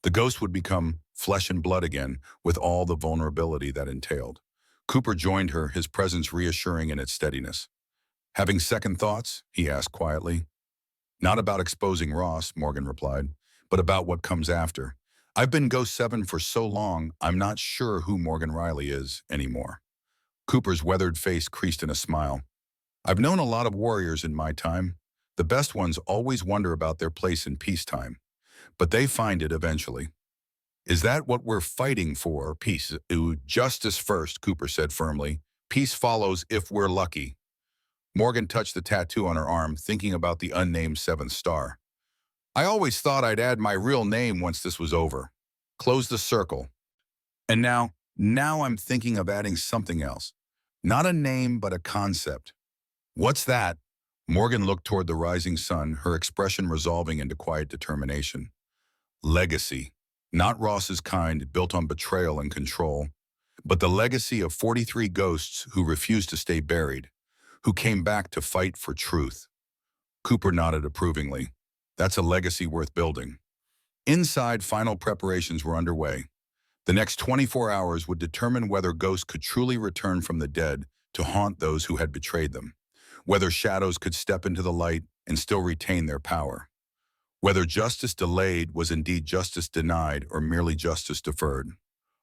The ghost would become flesh and blood again, with all the vulnerability that entailed. Cooper joined her, his presence reassuring in its steadiness. Having second thoughts? He asked quietly. Not about exposing Ross, Morgan replied, but about what comes after. I've been Ghost 7 for so long, I'm not sure who Morgan Riley is anymore. Cooper's weathered face creased in a smile. I've known a lot of warriors in my time. The best ones always wonder about their place in peacetime, but they find it eventually. Is that what we're fighting for? Peace. Justice first, Cooper said firmly. Peace follows if we're lucky. Morgan touched the tattoo on her arm, thinking about the unnamed seventh star. I always thought I'd add my real name once this was over. Close the circle. And now I'm thinking of adding something else. Not a name, but a concept. What's that? Morgan looked toward the rising sun, her expression resolving into quiet determination. Legacy. Not Ross's kind, built on betrayal and control, but the legacy of 43 ghosts who refused to stay buried, who came back to fight for truth. Cooper nodded approvingly. That's a legacy worth building. Inside, final preparations were underway. The next 24 hours would determine whether ghosts could truly return from the dead to haunt those who had betrayed them, whether shadows could step into the light and still retain their power, whether justice delayed was indeed justice denied or merely justice deferred.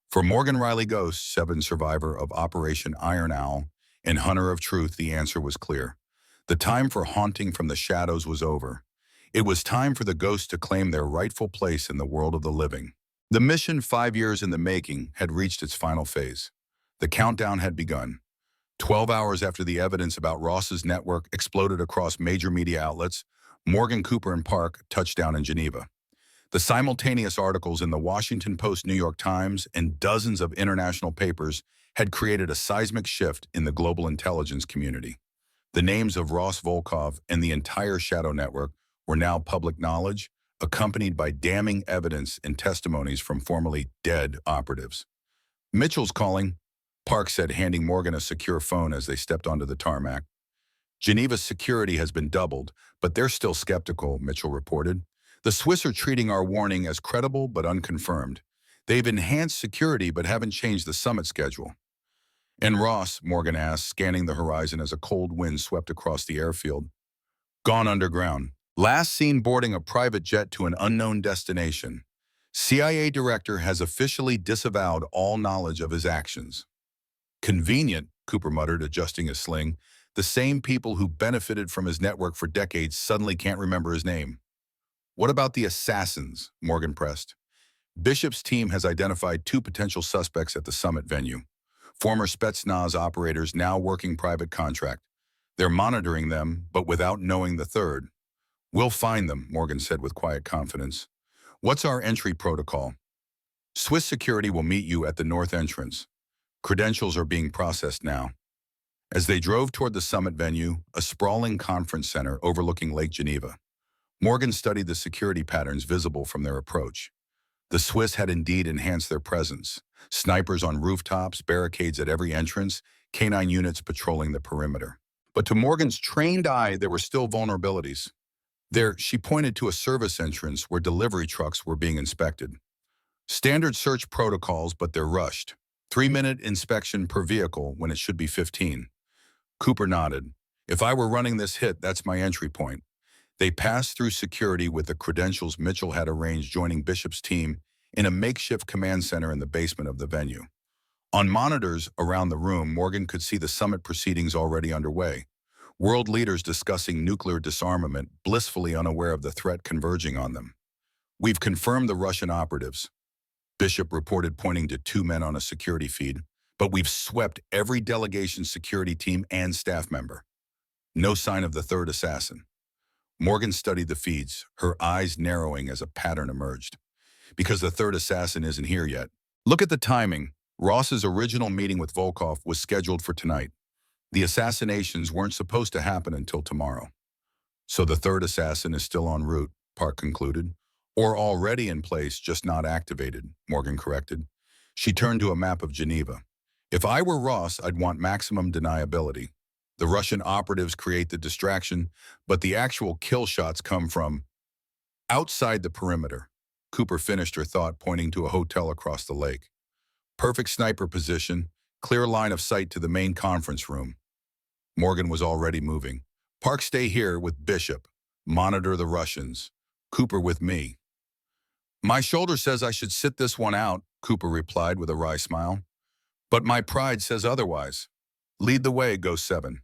For Morgan Riley Ghost, 7 survivor of Operation Iron Owl and Hunter of Truth, the answer was clear. The time for haunting from the shadows was over. It was time for the ghosts to claim their rightful place in the world of the living. The mission, 5 years in the making, had reached its final phase. The countdown had begun. 12 hours after the evidence about Ross's network exploded across major media outlets, Morgan, Cooper, and Park touched down in Geneva. The simultaneous articles in the Washington Post, New York Times, and dozens of international papers had created a seismic shift in the global intelligence community. The names of Ross Volkov and the entire Shadow Network were now public knowledge, accompanied by damning evidence and testimonies from formerly dead operatives. Mitchell's calling, Park said, handing Morgan a secure phone as they stepped onto the tarmac. Geneva's security has been doubled, but they're still skeptical, Mitchell reported. The Swiss are treating our warning as credible but unconfirmed. They've enhanced security but haven't changed the summit schedule. And Ross, Morgan asked, scanning the horizon as a cold wind swept across the airfield. Gone underground. Last seen boarding a private jet to an unknown destination. CIA director has officially disavowed all knowledge of his actions. Convenient, Cooper muttered, adjusting his sling. The same people who benefited from his network for decades suddenly can't remember his name. What about the assassins? Morgan pressed. Bishop's team has identified two potential suspects at the summit venue. Former Spetsnaz operators now working private contract. They're monitoring them, but without knowing the third. We'll find them, Morgan said with quiet confidence. What's our entry protocol? Swiss security will meet you at the north entrance. Credentials are being processed now. As they drove toward the summit venue, a sprawling conference center overlooking Lake Geneva, Morgan studied the security patterns visible from their approach. The Swiss had indeed enhanced their presence. Snipers on rooftops, barricades at every entrance, canine units patrolling the perimeter. But to Morgan's trained eye, there were still vulnerabilities. There, she pointed to a service entrance where delivery trucks were being inspected. Standard search protocols, but they're rushed. 3-minute inspection per vehicle when it should be 15. Cooper nodded. If I were running this hit, that's my entry point. They passed through security with the credentials Mitchell had arranged, joining Bishop's team in a makeshift command center in the basement of the venue. On monitors around the room, Morgan could see the summit proceedings already underway. World leaders discussing nuclear disarmament, blissfully unaware of the threat converging on them. We've confirmed the Russian operatives, Bishop reported, pointing to two men on a security feed, but we've swept every delegation's security team and staff member. No sign of the third assassin. Morgan studied the feeds, her eyes narrowing as a pattern emerged. Because the third assassin isn't here yet. Look at the timing. Ross's original meeting with Volkov was scheduled for tonight. The assassinations weren't supposed to happen until tomorrow. So the third assassin is still en route, Park concluded. Or already in place, just not activated, Morgan corrected. She turned to a map of Geneva. If I were Ross, I'd want maximum deniability. The Russian operatives create the distraction, but the actual kill shots come from outside the perimeter. Cooper finished her thought, pointing to a hotel across the lake. Perfect sniper position, clear line of sight to the main conference room. Morgan was already moving. Park, stay here with Bishop. Monitor the Russians. Cooper with me. My shoulder says I should sit this one out, Cooper replied with a wry smile. But my pride says otherwise. Lead the way, Ghost 7.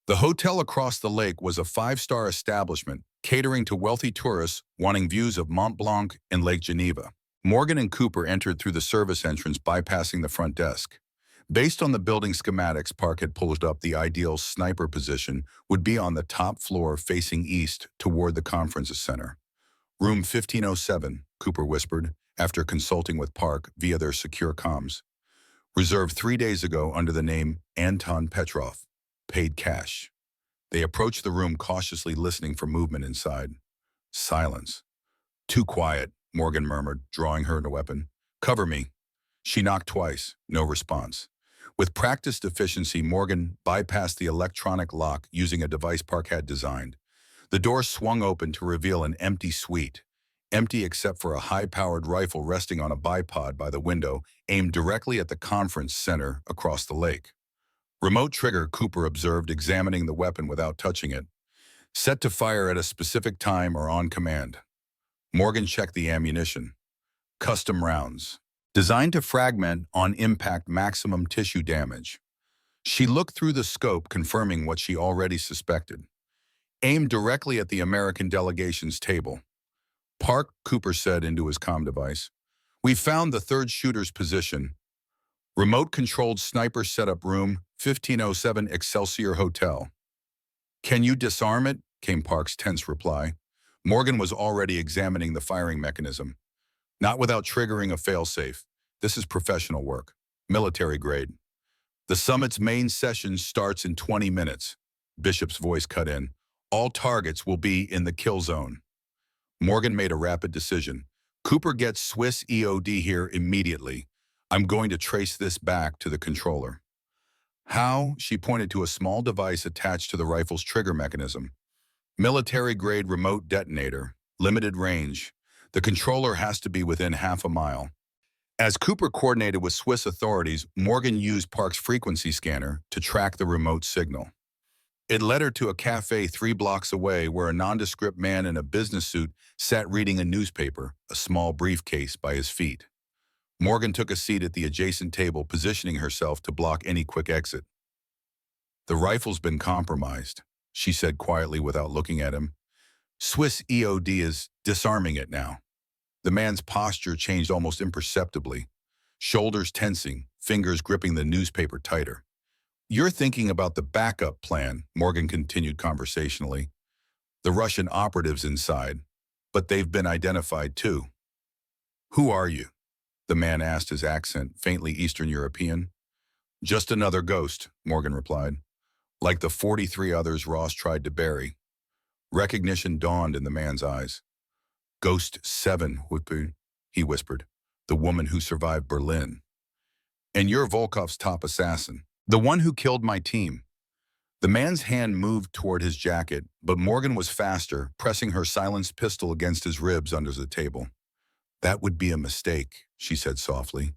The hotel across the lake was a 5-star establishment, catering to wealthy tourists wanting views of Mont Blanc and Lake Geneva. Morgan and Cooper entered through the service entrance, bypassing the front desk. Based on the building schematics Park had pulled up, the ideal sniper position would be on the top floor facing east toward the conference center. Room 1507, Cooper whispered, after consulting with Park via their secure comms. Reserved 3 days ago under the name Anton Petrov. Paid cash. They approached the room, cautiously listening for movement inside. Silence. Too quiet, Morgan murmured, drawing her a weapon. Cover me. She knocked twice. No response. With practiced efficiency, Morgan bypassed the electronic lock using a device Park had designed. The door swung open to reveal an empty suite. Empty except for a high-powered rifle resting on a bipod by the window, aimed directly at the conference center across the lake. Remote trigger, Cooper observed, examining the weapon without touching it. Set to fire at a specific time or on command. Morgan checked the ammunition. Custom rounds. Designed to fragment on impact maximum tissue damage. She looked through the scope, confirming what she already suspected. Aimed directly at the American delegation's table. Park, Cooper said into his comm device. We found the third shooter's position. Remote-controlled sniper setup room, 1507 Excelsior Hotel. Can you disarm it? Came Park's tense reply. Morgan was already examining the firing mechanism. Not without triggering a failsafe. This is professional work. Military grade. The summit's main session starts in 20 minutes. Bishop's voice cut in. All targets will be in the kill zone. Morgan made a rapid decision. Cooper gets Swiss EOD here immediately. I'm going to trace this back to the controller. How? She pointed to a small device attached to the rifle's trigger mechanism. Military-grade remote detonator. Limited range. The controller has to be within half a mile. As Cooper coordinated with Swiss authorities, Morgan used Park's frequency scanner to track the remote signal. It led her to a cafe 3 blocks away where a nondescript man in a business suit sat reading a newspaper, a small briefcase by his feet. Morgan took a seat at the adjacent table, positioning herself to block any quick exit. The rifle's been compromised, she said quietly without looking at him. Swiss EOD is disarming it now. The man's posture changed almost imperceptibly, shoulders tensing, fingers gripping the newspaper tighter. You're thinking about the backup plan, Morgan continued conversationally. The Russian operatives inside, but they've been identified too. Who are you? The man asked, his accent faintly Eastern European. Just another ghost, Morgan replied. Like the 43 others Ross tried to bury. Recognition dawned in the man's eyes. Ghost 7, he whispered. The woman who survived Berlin. And you're Volkov's top assassin. The one who killed my team. The man's hand moved toward his jacket, but Morgan was faster, pressing her silenced pistol against his ribs under the table. That would be a mistake, she said softly.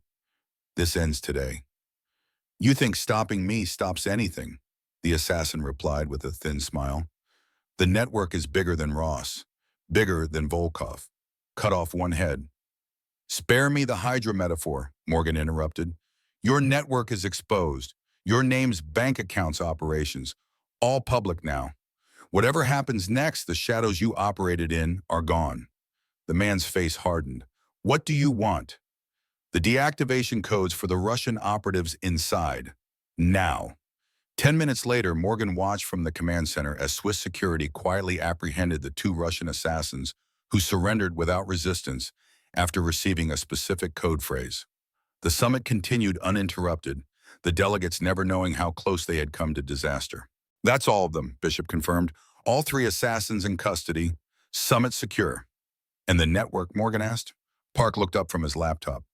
This ends today. You think stopping me stops anything, the assassin replied with a thin smile. The network is bigger than Ross, bigger than Volkov. Cut off one head. Spare me the Hydra metaphor, Morgan interrupted. Your network is exposed. Your name's bank accounts operations, all public now. Whatever happens next, the shadows you operated in are gone. The man's face hardened. What do you want? The deactivation codes for the Russian operatives inside. Now. 10 minutes later, Morgan watched from the command center as Swiss security quietly apprehended the 2 Russian assassins who surrendered without resistance after receiving a specific code phrase. The summit continued uninterrupted, the delegates never knowing how close they had come to disaster. That's all of them, Bishop confirmed. All 3 assassins in custody. Summit secure. And the network, Morgan asked. Park looked up from his laptop.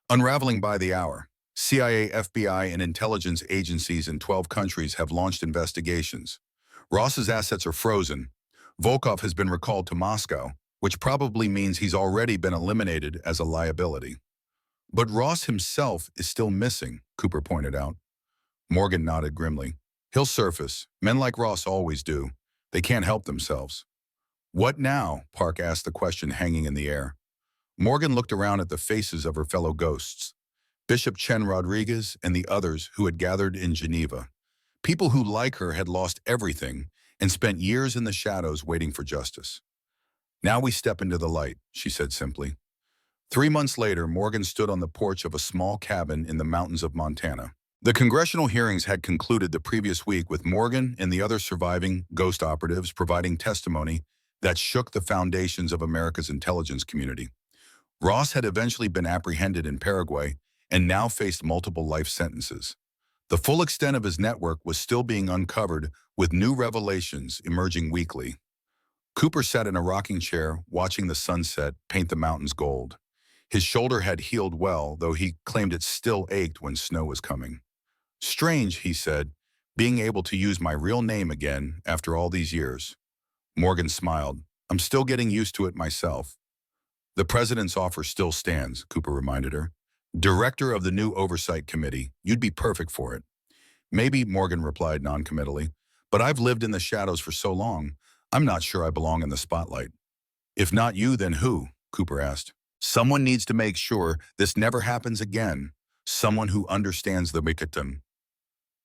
Unraveling by the hour. CIA, FBI, and intelligence agencies in 12 countries have launched investigations. Ross's assets are frozen. Volkov has been recalled to Moscow, which probably means he's already been eliminated as a liability. But Ross himself is still missing, Cooper pointed out. Morgan nodded grimly. He'll surface. Men like Ross always do. They can't help themselves. What now? Park asked, the question hanging in the air. Morgan looked around at the faces of her fellow ghosts. Bishop Chen Rodriguez and the others who had gathered in Geneva. People who, like her, had lost everything and spent years in the shadows waiting for justice. Now we step into the light, she said simply. 3 months later, Morgan stood on the porch of a small cabin in the mountains of Montana. The congressional hearings had concluded the previous week with Morgan and the other surviving ghost operatives providing testimony that shook the foundations of America's intelligence community. Ross had eventually been apprehended in Paraguay and now faced multiple life sentences. The full extent of his network was still being uncovered, with new revelations emerging weekly. Cooper sat in a rocking chair, watching the sunset paint the mountains gold. His shoulder had healed well, though he claimed it still ached when snow was coming. Strange, he said, being able to use my real name again after all these years. Morgan smiled. I'm still getting used to it myself. The president's offer still stands, Cooper reminded her. Director of the new Oversight Committee, you'd be perfect for it. Maybe, Morgan replied noncommittally, but I've lived in the shadows for so long, I'm not sure I belong in the spotlight. If not you, then who? Cooper asked. Someone needs to make sure this never happens again. Someone who understands the Mikatum.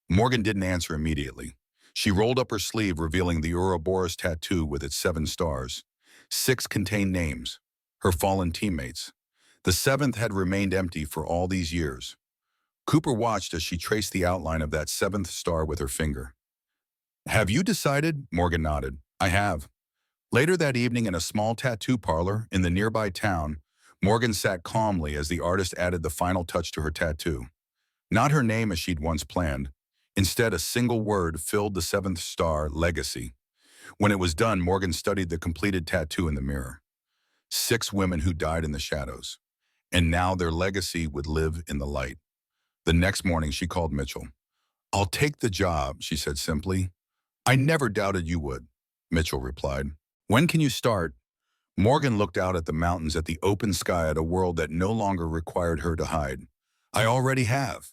Morgan didn't answer immediately. She rolled up her sleeve, revealing the Ouroboros tattoo with its 7 stars. 6 contained names, her fallen teammates. The 7th had remained empty for all these years. Cooper watched as she traced the outline of that 7th star with her finger. Have you decided? Morgan nodded. I have. Later that evening in a small tattoo parlor in the nearby town, Morgan sat calmly as the artist added the final touch to her tattoo. Not her name as she'd once planned. Instead, a single word filled the 7th star, legacy. When it was done, Morgan studied the completed tattoo in the mirror. 6 women who died in the shadows. And now their legacy would live in the light. The next morning, she called Mitchell. I'll take the job, she said simply. I never doubted you would, Mitchell replied. When can you start? Morgan looked out at the mountains, at the open sky, at a world that no longer required her to hide. I already have.